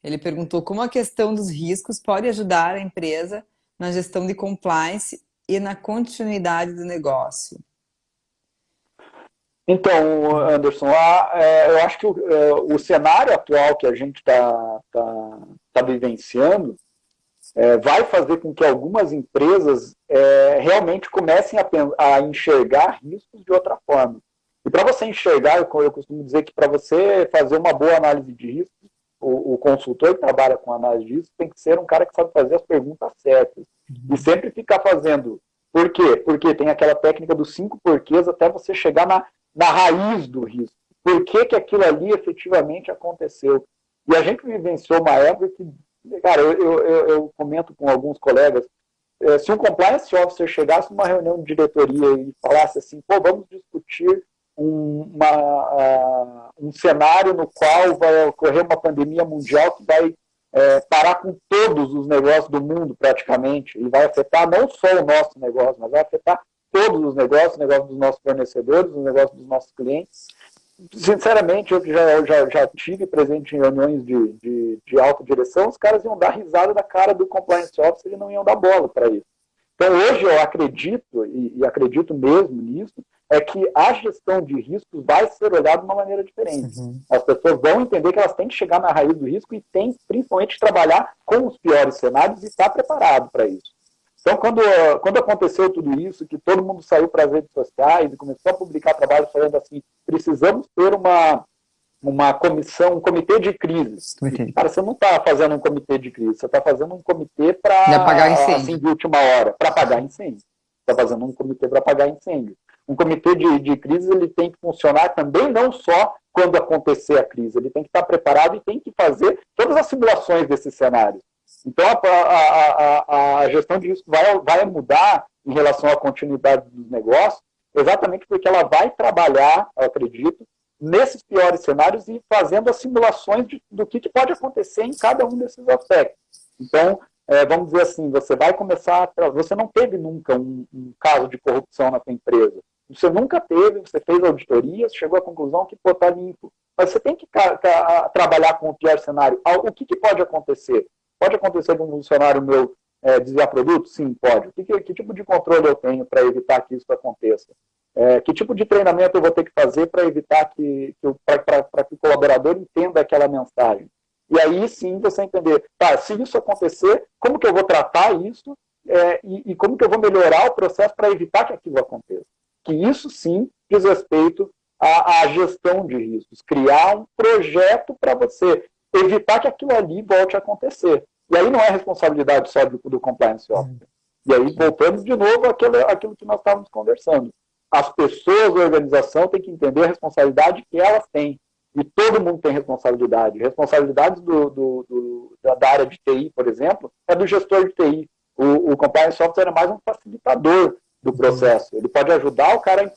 Ele perguntou como a questão dos riscos pode ajudar a empresa na gestão de compliance e na continuidade do negócio. Então, Anderson, eu acho que o cenário atual que a gente tá vivenciando vai fazer com que algumas empresas realmente comecem a enxergar riscos de outra forma. E para você enxergar, eu costumo dizer que para você fazer uma boa análise de riscos, o consultor que trabalha com análise de riscos tem que ser um cara que sabe fazer as perguntas certas. E sempre ficar fazendo. Por quê? Porque tem aquela técnica dos 5 porquês até você chegar na raiz do risco. Por que aquilo ali efetivamente aconteceu? E a gente vivenciou uma época que, cara, eu comento com alguns colegas, se um compliance officer chegasse numa reunião de diretoria e falasse assim, vamos discutir um cenário no qual vai ocorrer uma pandemia mundial que vai parar com todos os negócios do mundo praticamente, e vai afetar não só o nosso negócio, mas vai afetar todos os negócios dos nossos fornecedores, os negócios dos nossos clientes. Sinceramente, eu que já tive presente em reuniões de alta direção, os caras iam dar risada da cara do compliance officer e não iam dar bola para isso. Então, hoje eu acredito, e acredito mesmo nisso, é que a gestão de riscos vai ser olhada de uma maneira diferente. As pessoas vão entender que elas têm que chegar na raiz do risco e têm, principalmente, trabalhar com os piores cenários e estar preparado para isso. Então, quando aconteceu tudo isso, que todo mundo saiu para as redes sociais e começou a publicar trabalhos falando assim, precisamos ter uma comissão, um comitê de crise. Cara, você não está fazendo um comitê de crise, você está fazendo um comitê De apagar para, assim, incêndio. de última hora, para apagar incêndio. Está fazendo um comitê para apagar incêndio. Um comitê de crise, ele tem que funcionar também não só quando acontecer a crise, ele tem que estar preparado e tem que fazer todas as simulações desses cenários. Então, a gestão de risco vai mudar em relação à continuidade dos negócios, exatamente porque ela vai trabalhar, eu acredito, nesses piores cenários e fazendo as simulações do que pode acontecer em cada um desses aspectos. Então, vamos dizer assim, você vai começar, você não teve nunca um caso de corrupção na sua empresa. Você nunca teve, você fez auditorias, chegou à conclusão que está limpo. Mas você tem que trabalhar com o pior cenário. O que pode acontecer? Pode acontecer de um funcionário meu desviar produto? Sim, pode. Que tipo de controle eu tenho para evitar que isso aconteça? Que tipo de treinamento eu vou ter que fazer para evitar para que o colaborador entenda aquela mensagem? E aí sim você entender, tá, se isso acontecer, como que eu vou tratar isso e como que eu vou melhorar o processo para evitar que aquilo aconteça? Que isso sim diz respeito à gestão de riscos, criar um projeto para você evitar que aquilo ali volte a acontecer. E aí não é responsabilidade só do compliance officer. E aí voltamos de novo àquilo que nós estávamos conversando. As pessoas da organização têm que entender a responsabilidade que elas têm. E todo mundo tem responsabilidade. Responsabilidades da área de TI, por exemplo, é do gestor de TI. O compliance officer é mais um facilitador do processo. Ele pode ajudar o cara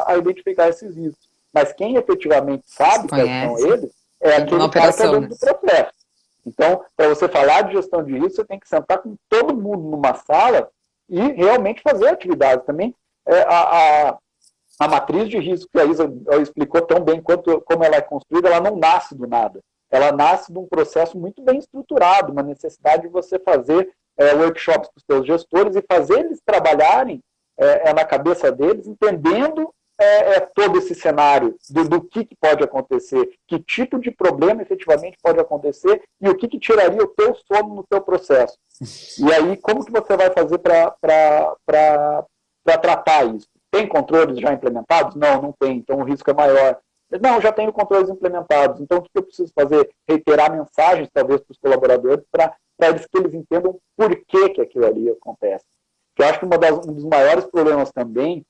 a identificar esses riscos. Mas quem efetivamente sabe quais são eles é aquele cara que é dono do processo. Então, para você falar de gestão de risco, você tem que sentar com todo mundo numa sala e realmente fazer atividades. Também a matriz de risco que a Isa explicou tão bem como ela é construída, ela não nasce do nada. Ela nasce de um processo muito bem estruturado, uma necessidade de você fazer workshops com os seus gestores e fazer eles trabalharem na cabeça deles, entendendo todo esse cenário do que pode acontecer, que tipo de problema efetivamente pode acontecer e o que tiraria o teu sono no teu processo. E aí, como que você vai fazer para tratar isso? Tem controles já implementados? Não, não tem, então o risco é maior. Não, já tenho controles implementados, então o que eu preciso fazer? Reiterar mensagens, talvez, para os colaboradores, para que eles entendam por que aquilo ali acontece. Que eu acho que um dos maiores problemas também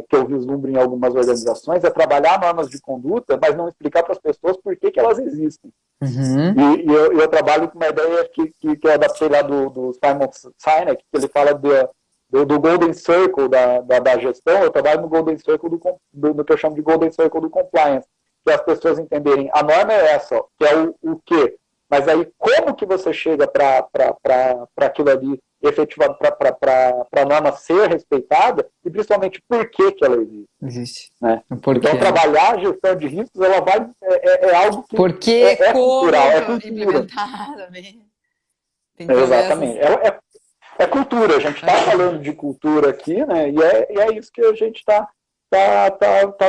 que eu vislumbro em algumas organizações é trabalhar normas de conduta, mas não explicar para as pessoas por que elas existem. Uhum. E eu trabalho com uma ideia que eu adaptei lá do Simon Sinek, que ele fala do Golden Circle da gestão. Eu trabalho no Golden Circle do que eu chamo de Golden Circle do Compliance, que as pessoas entenderem, a norma é essa, que é o quê? Mas aí como que você chega para aquilo ali efetivado, para a norma ser respeitada e principalmente por que ela existe. Né? Então, trabalhar a gestão de riscos, ela vai, algo que é cultural, é cultura. Exatamente. É cultura, a gente está falando de cultura aqui, né? E é isso que a gente está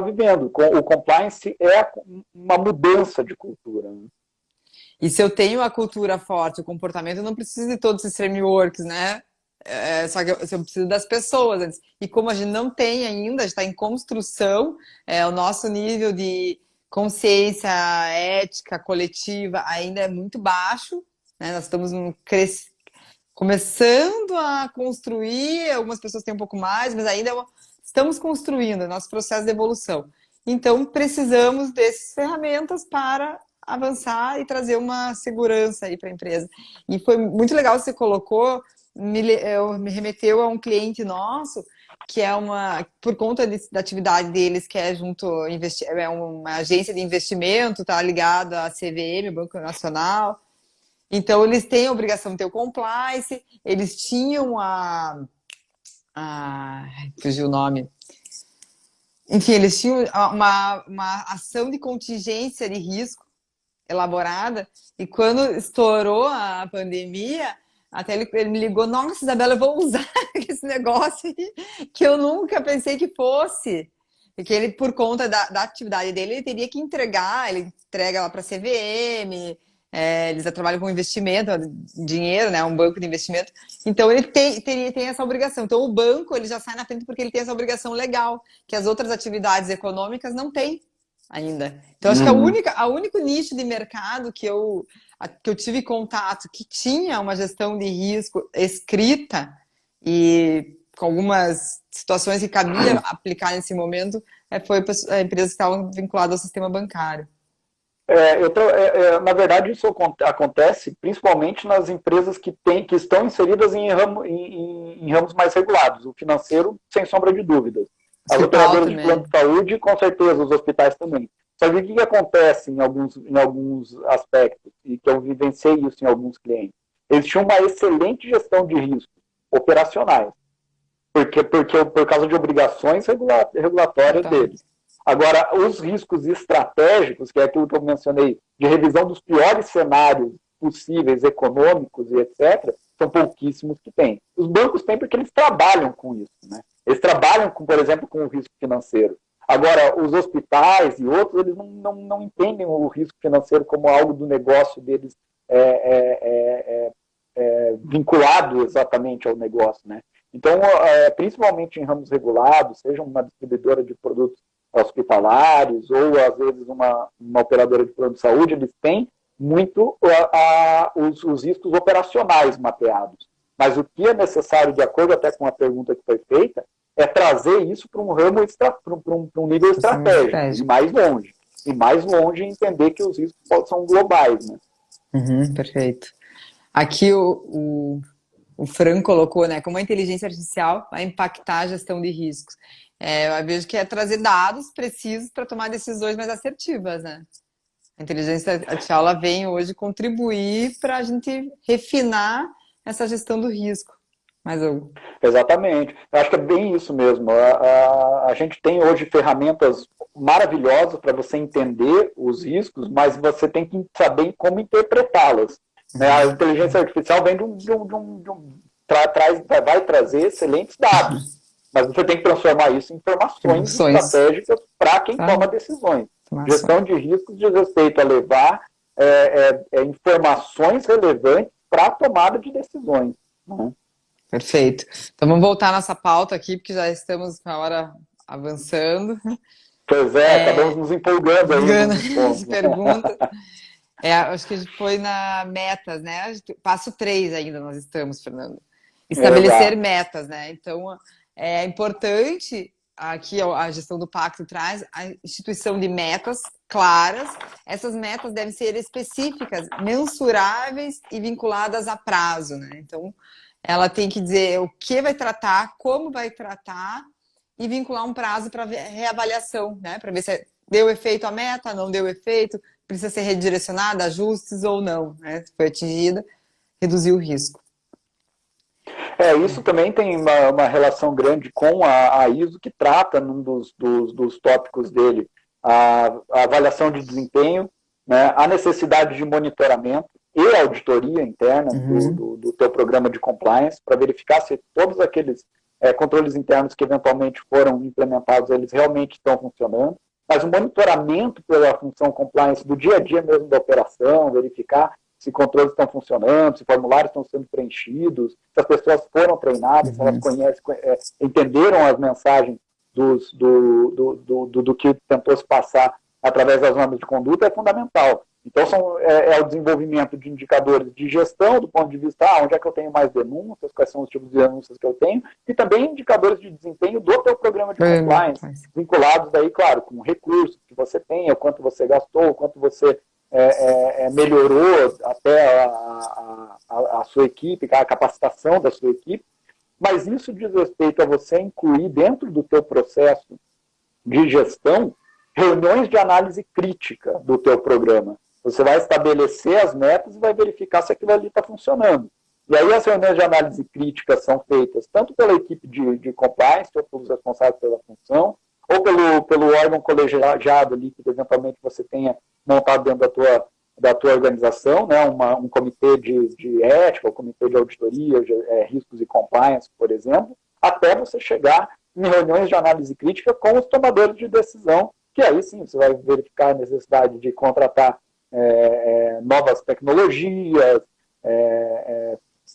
vivendo. O compliance é uma mudança de cultura. Né? E se eu tenho a cultura forte, o comportamento, eu não preciso de todos esses frameworks, né? Só que eu preciso das pessoas antes. E como a gente não tem ainda, está em construção, o nosso nível de consciência ética coletiva ainda é muito baixo, né? Nós estamos começando a construir, algumas pessoas têm um pouco mais, mas ainda estamos construindo o nosso processo de evolução. Então, precisamos dessas ferramentas para avançar e trazer uma segurança aí para a empresa. E foi muito legal que você colocou, me remeteu a um cliente nosso, que é por conta da atividade deles, que é é uma agência de investimento, tá ligado à CVM, Banco Nacional. Então, eles têm a obrigação de ter o compliance, eles tinham fugiu o nome. Enfim, eles tinham uma ação de contingência de risco elaborada, e quando estourou a pandemia, até ele me ligou, nossa, Isabela, eu vou usar esse negócio aí, que eu nunca pensei que fosse. Porque ele, por conta da atividade dele, ele teria que entregar, ele entrega lá para a CVM, eles trabalham com investimento, dinheiro, né? Um banco de investimento. Então, ele tem essa obrigação. Então, o banco ele já sai na frente porque ele tem essa obrigação legal, que as outras atividades econômicas não têm ainda. Então, acho que a único nicho de mercado que eu tive contato que tinha uma gestão de risco escrita e com algumas situações que cabia aplicar nesse momento, foi empresas que estavam vinculadas ao sistema bancário. Na verdade, isso acontece principalmente nas empresas que estão inseridas em ramos mais regulados. O financeiro, sem sombra de dúvidas. As operadoras de plano de saúde, com certeza, os hospitais também. Só que o que acontece em alguns aspectos, e que eu vivenciei isso em alguns clientes? Eles tinham uma excelente gestão de riscos operacionais, por causa de obrigações regulatórias deles. Agora, os riscos estratégicos, que é aquilo que eu mencionei, de revisão dos piores cenários possíveis, econômicos e etc., são pouquíssimos que têm. Os bancos têm porque eles trabalham com isso, né? Eles trabalham, por exemplo, com o risco financeiro. Agora, os hospitais e outros, eles não entendem o risco financeiro como algo do negócio deles vinculado exatamente ao negócio, né? Então, principalmente em ramos regulados, seja uma distribuidora de produtos hospitalares ou, às vezes, uma operadora de plano de saúde, eles têm muito os riscos operacionais mapeados. Mas o que é necessário, de acordo até com a pergunta que foi feita, é trazer isso para um ramo, para um nível estratégico, e mais longe entender que os riscos são globais, né? Perfeito. Aqui o Fran colocou, né, como a inteligência artificial vai impactar a gestão de riscos. Eu vejo que é trazer dados precisos para tomar decisões mais assertivas, né? A inteligência artificial ela vem hoje contribuir para a gente refinar essa gestão do risco. Exatamente. Eu acho que é bem isso mesmo. A gente tem hoje ferramentas maravilhosas para você entender os riscos, mas você tem que saber como interpretá-las. Né? A inteligência artificial vem vai trazer excelentes dados, mas você tem que transformar isso em informações estratégicas para quem toma decisões. Gestão de riscos diz respeito a levar informações relevantes para a tomada de decisões. Né? Perfeito. Então vamos voltar à nossa pauta aqui, porque já estamos com a hora avançando. Pois acabamos nos empolgando aí. Pergunta. Acho que a gente foi na metas, né? Passo 3 ainda nós estamos, Fernando. Estabelecer metas, né? Então, é importante, aqui a gestão do pacto traz a instituição de metas claras. Essas metas devem ser específicas, mensuráveis e vinculadas a prazo, né? Então, ela tem que dizer o que vai tratar, como vai tratar e vincular um prazo para reavaliação, né? Para ver se deu efeito a meta, não deu efeito, precisa ser redirecionada, ajustes ou não, né? Se foi atingida, reduzir o risco. Isso também tem uma relação grande com a ISO, que trata num dos tópicos dele a avaliação de desempenho, né, a necessidade de monitoramento e auditoria interna do teu programa de compliance, para verificar se todos aqueles controles internos que eventualmente foram implementados, eles realmente estão funcionando. Mas o monitoramento pela função compliance do dia a dia mesmo da operação, verificar se controles estão funcionando, se formulários estão sendo preenchidos, se as pessoas foram treinadas, se elas entenderam as mensagens do que tentou se passar através das normas de conduta, é fundamental. Então, o desenvolvimento de indicadores de gestão, do ponto de vista, onde é que eu tenho mais denúncias, quais são os tipos de denúncias que eu tenho, e também indicadores de desempenho do teu programa de compliance, vinculados daí, claro, com recursos que você tem, o quanto você gastou, o quanto você melhorou até a sua equipe, a capacitação da sua equipe, mas isso diz respeito a você incluir dentro do teu processo de gestão reuniões de análise crítica do teu programa. Você vai estabelecer as metas e vai verificar se aquilo ali está funcionando. E aí as reuniões de análise crítica são feitas tanto pela equipe de compliance, ou pelos responsáveis pela função, ou pelo órgão colegiado ali, que eventualmente você tenha montado dentro da tua organização, né, um comitê de ética, um comitê de auditoria, riscos e compliance, por exemplo, até você chegar em reuniões de análise crítica com os tomadores de decisão, que aí sim você vai verificar a necessidade de contratar novas tecnologias,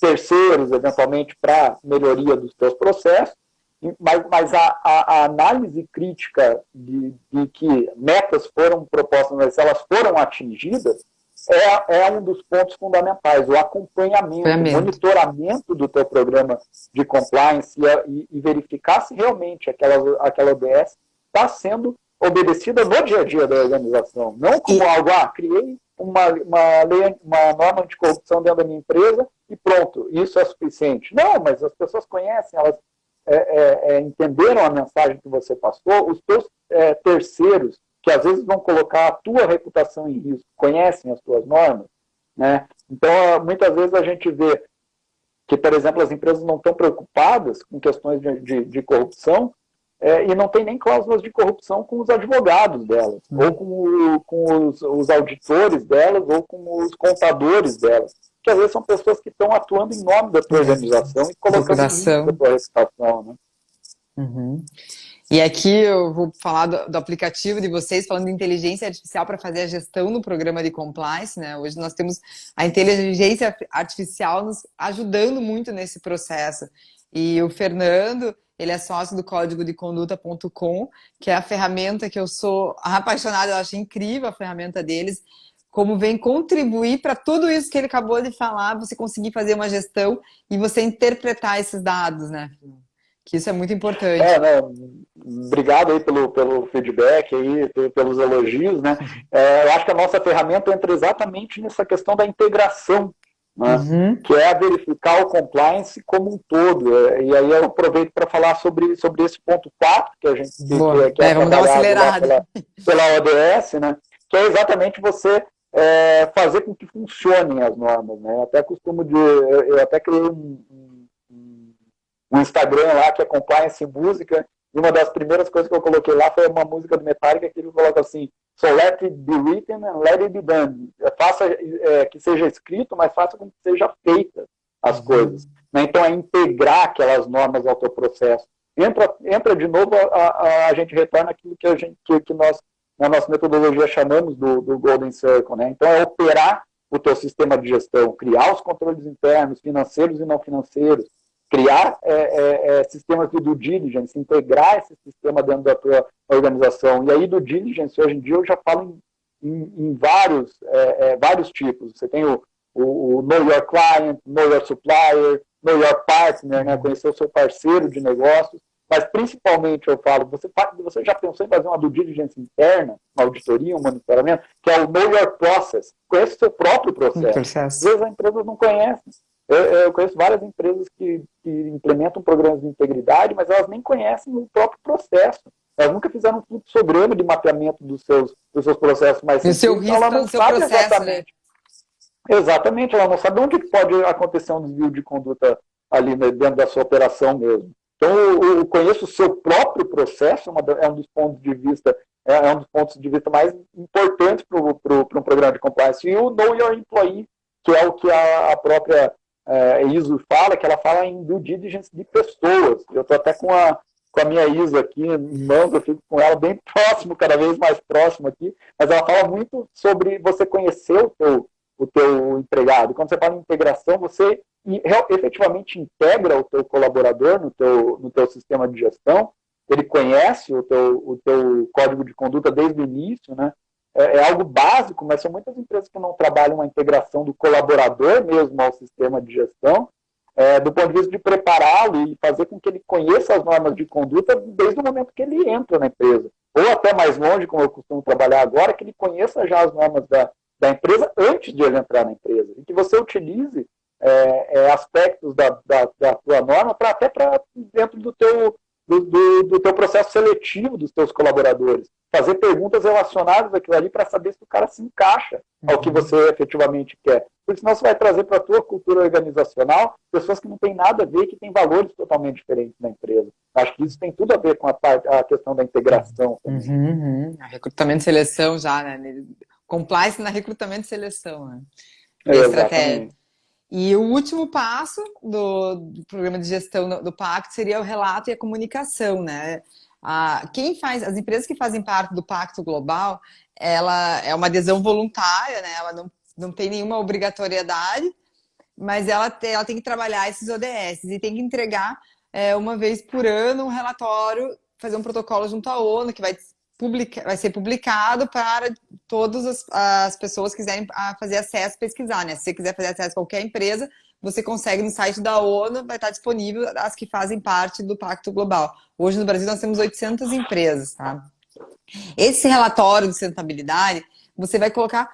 terceiros, eventualmente, para melhoria dos teus processos, mas a análise crítica de que metas foram propostas, mas elas foram atingidas, é um dos pontos fundamentais, o acompanhamento, o monitoramento do teu programa de compliance e verificar se realmente aquela ODS está sendo obedecida no dia a dia da organização, não como algo, criei uma norma anticorrupção dentro da minha empresa e pronto, isso é suficiente. Não, mas as pessoas conhecem, elas entenderam a mensagem que você passou, os teus terceiros, que às vezes vão colocar a tua reputação em risco, conhecem as tuas normas, né? Então, muitas vezes a gente vê que, por exemplo, as empresas não estão preocupadas com questões de corrupção e não tem nem cláusulas de corrupção com os advogados delas, ou com os auditores delas, ou com os contadores delas, que às vezes são pessoas que estão atuando em nome da tua organização e colocando em risco a tua reputação, né? Uhum. E aqui eu vou falar do aplicativo de vocês, falando de inteligência artificial para fazer a gestão no programa de compliance, né? Hoje nós temos a inteligência artificial nos ajudando muito nesse processo. E o Fernando, ele é sócio do códigodeconduta.com, que é a ferramenta que eu sou apaixonada, eu acho incrível a ferramenta deles, como vem contribuir para tudo isso que ele acabou de falar, você conseguir fazer uma gestão e você interpretar esses dados, né? Que isso é muito importante. Obrigado aí pelo feedback, aí, pelos elogios, né? Eu acho que a nossa ferramenta entra exatamente nessa questão da integração, né? Que é verificar o compliance como um todo. E aí eu aproveito para falar sobre esse ponto 4, que a gente vamos dar uma acelerada pela ODS, né? Que é exatamente você fazer com que funcionem as normas, né? Eu até eu até criei um Instagram lá que é Compliance Música, e uma das primeiras coisas que eu coloquei lá foi uma música do Metallica que ele coloca assim: so let it be written and let it be done. Faça que seja escrito, mas faça com que seja feita as coisas. Né? Então é integrar aquelas normas ao teu processo. Entra de novo, a gente retorna aquilo que nós, na nossa metodologia, chamamos do Golden Circle. Né? Então é operar o teu sistema de gestão, criar os controles internos, financeiros e não financeiros, criar sistemas de due diligence, integrar esse sistema dentro da tua organização. E aí, due diligence, hoje em dia, eu já falo em vários tipos. Você tem o Know Your Client, Know Your Supplier, Know Your Partner, né? Conhecer o seu parceiro de negócios. Mas, principalmente, eu falo, você já pensou em fazer uma due diligence interna, uma auditoria, um monitoramento, que é o Know Your Process. Conhece o seu próprio processo. Às vezes, as empresas não conhecem. Eu conheço várias empresas que implementam programas de integridade, mas elas nem conhecem o próprio processo. Elas nunca fizeram um fluxograma de mapeamento dos seus processos mais simples. O seu risco no seu processo, exatamente. Né? Exatamente, ela não sabe onde pode acontecer um desvio de conduta ali dentro da sua operação mesmo. Então, eu conheço o seu próprio processo, é um dos pontos de vista mais importantes para um programa de compliance. E o Know Your Employee, que é o que a própria ISO fala, que ela fala em due diligence de pessoas. Eu estou até com a minha ISO aqui, eu fico com ela bem próximo, cada vez mais próximo aqui, mas ela fala muito sobre você conhecer o teu empregado. Quando você fala em integração, você efetivamente integra o teu colaborador no teu sistema de gestão, ele conhece o teu código de conduta desde o início, né? É algo básico, mas são muitas empresas que não trabalham a integração do colaborador mesmo ao sistema de gestão, do ponto de vista de prepará-lo e fazer com que ele conheça as normas de conduta desde o momento que ele entra na empresa. Ou até mais longe, como eu costumo trabalhar agora, que ele conheça já as normas da empresa antes de ele entrar na empresa. E que você utilize aspectos da tua norma até para dentro do teu processo seletivo dos teus colaboradores. Fazer perguntas relacionadas àquilo ali para saber se o cara se encaixa ao que você efetivamente quer. Porque senão você vai trazer para a tua cultura organizacional pessoas que não têm nada a ver, que têm valores totalmente diferentes na empresa. Acho que isso tem tudo a ver com a questão da integração. Recrutamento e seleção já, né? Compliance na recrutamento e seleção, né? Estratégia. E o último passo do programa de gestão do Pacto seria o relato e a comunicação, né? As empresas que fazem parte do Pacto Global, ela é uma adesão voluntária, né? Ela não tem nenhuma obrigatoriedade, mas ela tem que trabalhar esses ODS e tem que entregar uma vez por ano um relatório, fazer um protocolo junto à ONU, que vai ser publicado para todas as pessoas que quiserem fazer acesso, pesquisar, né? Se você quiser fazer acesso a qualquer empresa, você consegue no site da ONU, vai estar disponível as que fazem parte do Pacto Global. Hoje no Brasil nós temos 800 empresas, tá? Esse relatório de sustentabilidade, você vai colocar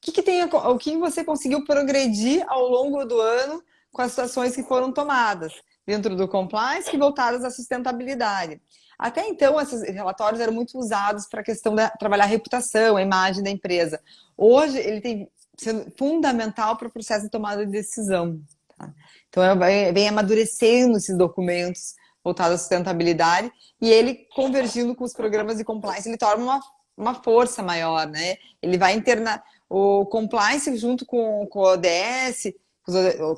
o que você conseguiu progredir ao longo do ano com as ações que foram tomadas dentro do compliance que voltadas à sustentabilidade. Até então, esses relatórios eram muito usados para a questão de trabalhar a reputação, a imagem da empresa. Hoje, ele tem sendo fundamental para o processo de tomada de decisão. Tá? Então, vem amadurecendo esses documentos voltados à sustentabilidade e ele, convergindo com os programas de compliance, ele torna uma força maior, né? Ele vai internar o compliance junto com o ODS,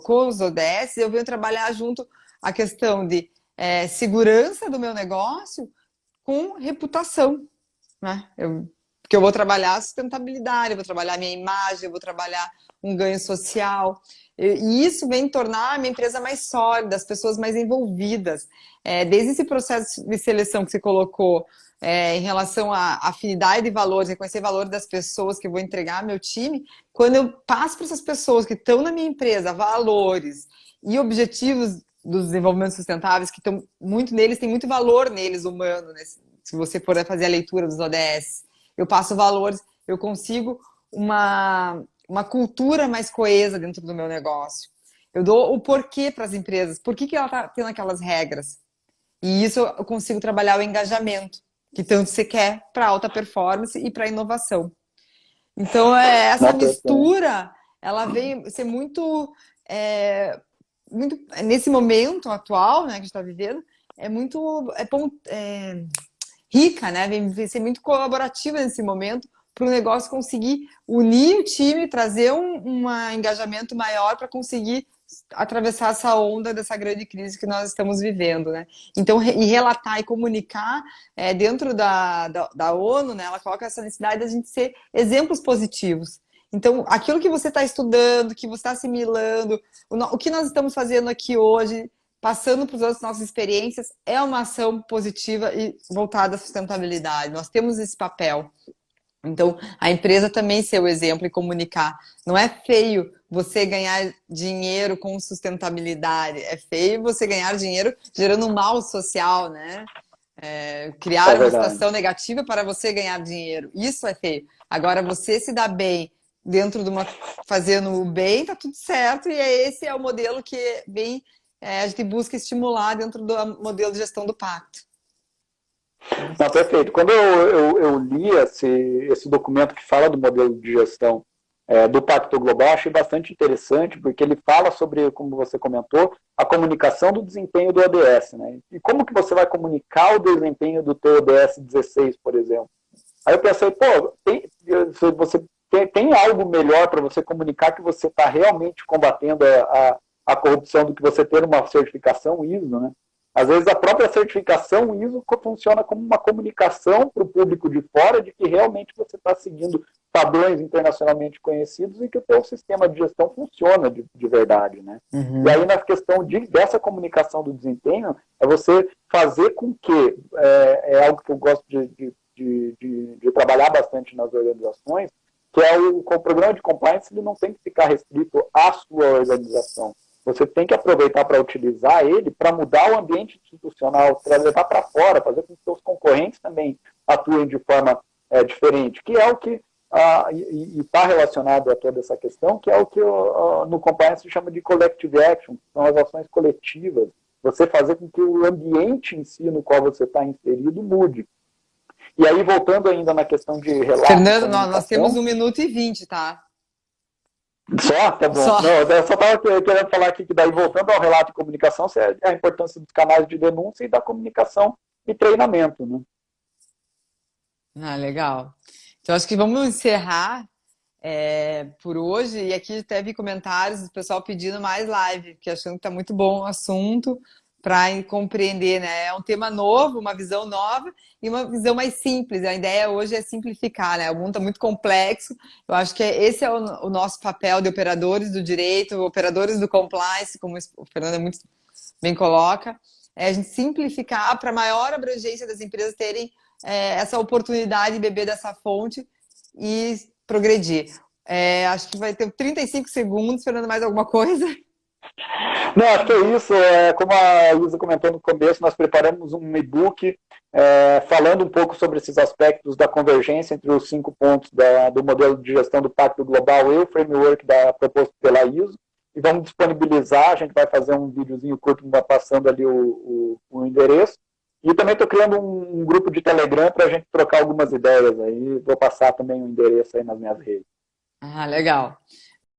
com os ODS, eu venho trabalhar junto a questão de segurança do meu negócio com reputação, né? Porque eu vou trabalhar a sustentabilidade, eu vou trabalhar a minha imagem, eu vou trabalhar um ganho social. E isso vem tornar a minha empresa mais sólida, as pessoas mais envolvidas. Desde esse processo de seleção que você colocou em relação à afinidade de valores, reconhecer valor das pessoas que eu vou entregar ao meu time, quando eu passo para essas pessoas que estão na minha empresa valores e objetivos dos desenvolvimentos sustentáveis, que estão muito neles, tem muito valor neles humano, né? Se você for fazer a leitura dos ODS. Eu passo valores, eu consigo uma cultura mais coesa dentro do meu negócio. Eu dou o porquê para as empresas, por que ela está tendo aquelas regras. E isso eu consigo trabalhar o engajamento, que tanto você quer para alta performance e para inovação. Então, essa mistura, ela vem ser muito nesse momento atual, né, que a gente está vivendo, rica, né? Vem ser muito colaborativa nesse momento para o negócio conseguir unir o time, trazer um engajamento maior para conseguir atravessar essa onda dessa grande crise que nós estamos vivendo, né? Então, e relatar e comunicar dentro da ONU, né? Ela coloca essa necessidade de a gente ser exemplos positivos. Então, aquilo que você está estudando, que você está assimilando, o que nós estamos fazendo aqui hoje, passando para os outros nossas experiências, é uma ação positiva e voltada à sustentabilidade. Nós temos esse papel. Então, a empresa também ser o exemplo e comunicar. Não é feio você ganhar dinheiro com sustentabilidade, é feio você ganhar dinheiro gerando um mal social, né? Criar uma situação negativa para você ganhar dinheiro. Isso é feio. Agora, você se dá bem dentro de fazendo o bem, tá tudo certo, e esse é o modelo que a gente busca estimular dentro do modelo de gestão do pacto. Não, perfeito. Quando eu li esse documento que fala do modelo de gestão do Pacto Global, achei bastante interessante, porque ele fala sobre, como você comentou, a comunicação do desempenho do ODS, né? E como que você vai comunicar o desempenho do teu ODS 16, por exemplo? Aí eu pensei, você tem algo melhor para você comunicar que você está realmente combatendo a corrupção do que você ter uma certificação ISO, né? Às vezes a própria certificação ISO funciona como uma comunicação para o público de fora de que realmente você está seguindo padrões internacionalmente conhecidos e que o seu sistema de gestão funciona de verdade, né? Uhum. E aí na questão dessa comunicação do desempenho é você fazer com que, é algo que eu gosto de trabalhar bastante nas organizações, que o programa de compliance ele não tem que ficar restrito à sua organização. Você tem que aproveitar para utilizar ele para mudar o ambiente institucional, para levar para fora, fazer com que seus concorrentes também atuem de forma diferente, que é o que está relacionado a toda essa questão, que é o que no compliance se chama de collective action, que são as ações coletivas. Você fazer com que o ambiente em si no qual você está inserido mude. E aí, voltando ainda na questão de relato... Fernando, nós temos 1 minuto e 20, tá? Só? Tá bom. Só. Não, eu só estava querendo falar aqui que daí, voltando ao relato de comunicação, é a importância dos canais de denúncia e da comunicação e treinamento, né? Ah, legal. Então, acho que vamos encerrar por hoje. E aqui até vi comentários do pessoal pedindo mais live, porque achando que está muito bom o assunto. para compreender, né? É um tema novo, uma visão nova e uma visão mais simples. A ideia hoje é simplificar, né? O mundo está muito complexo. Eu acho que esse é o nosso papel de operadores do direito, operadores do compliance, como o Fernando muito bem coloca, é a gente simplificar para a maior abrangência das empresas terem essa oportunidade de beber dessa fonte e progredir. Acho que vai ter 35 segundos, Fernando, mais alguma coisa? Não, acho que é isso. Como a Luísa comentou no começo, nós preparamos um e-book falando um pouco sobre esses aspectos da convergência entre os 5 pontos do modelo de gestão do Pacto Global e o framework proposto pela ISO. E vamos disponibilizar, a gente vai fazer um videozinho curto passando ali o endereço. E também estou criando um grupo de Telegram para a gente trocar algumas ideias aí. Vou passar também o endereço aí nas minhas redes. Ah, legal.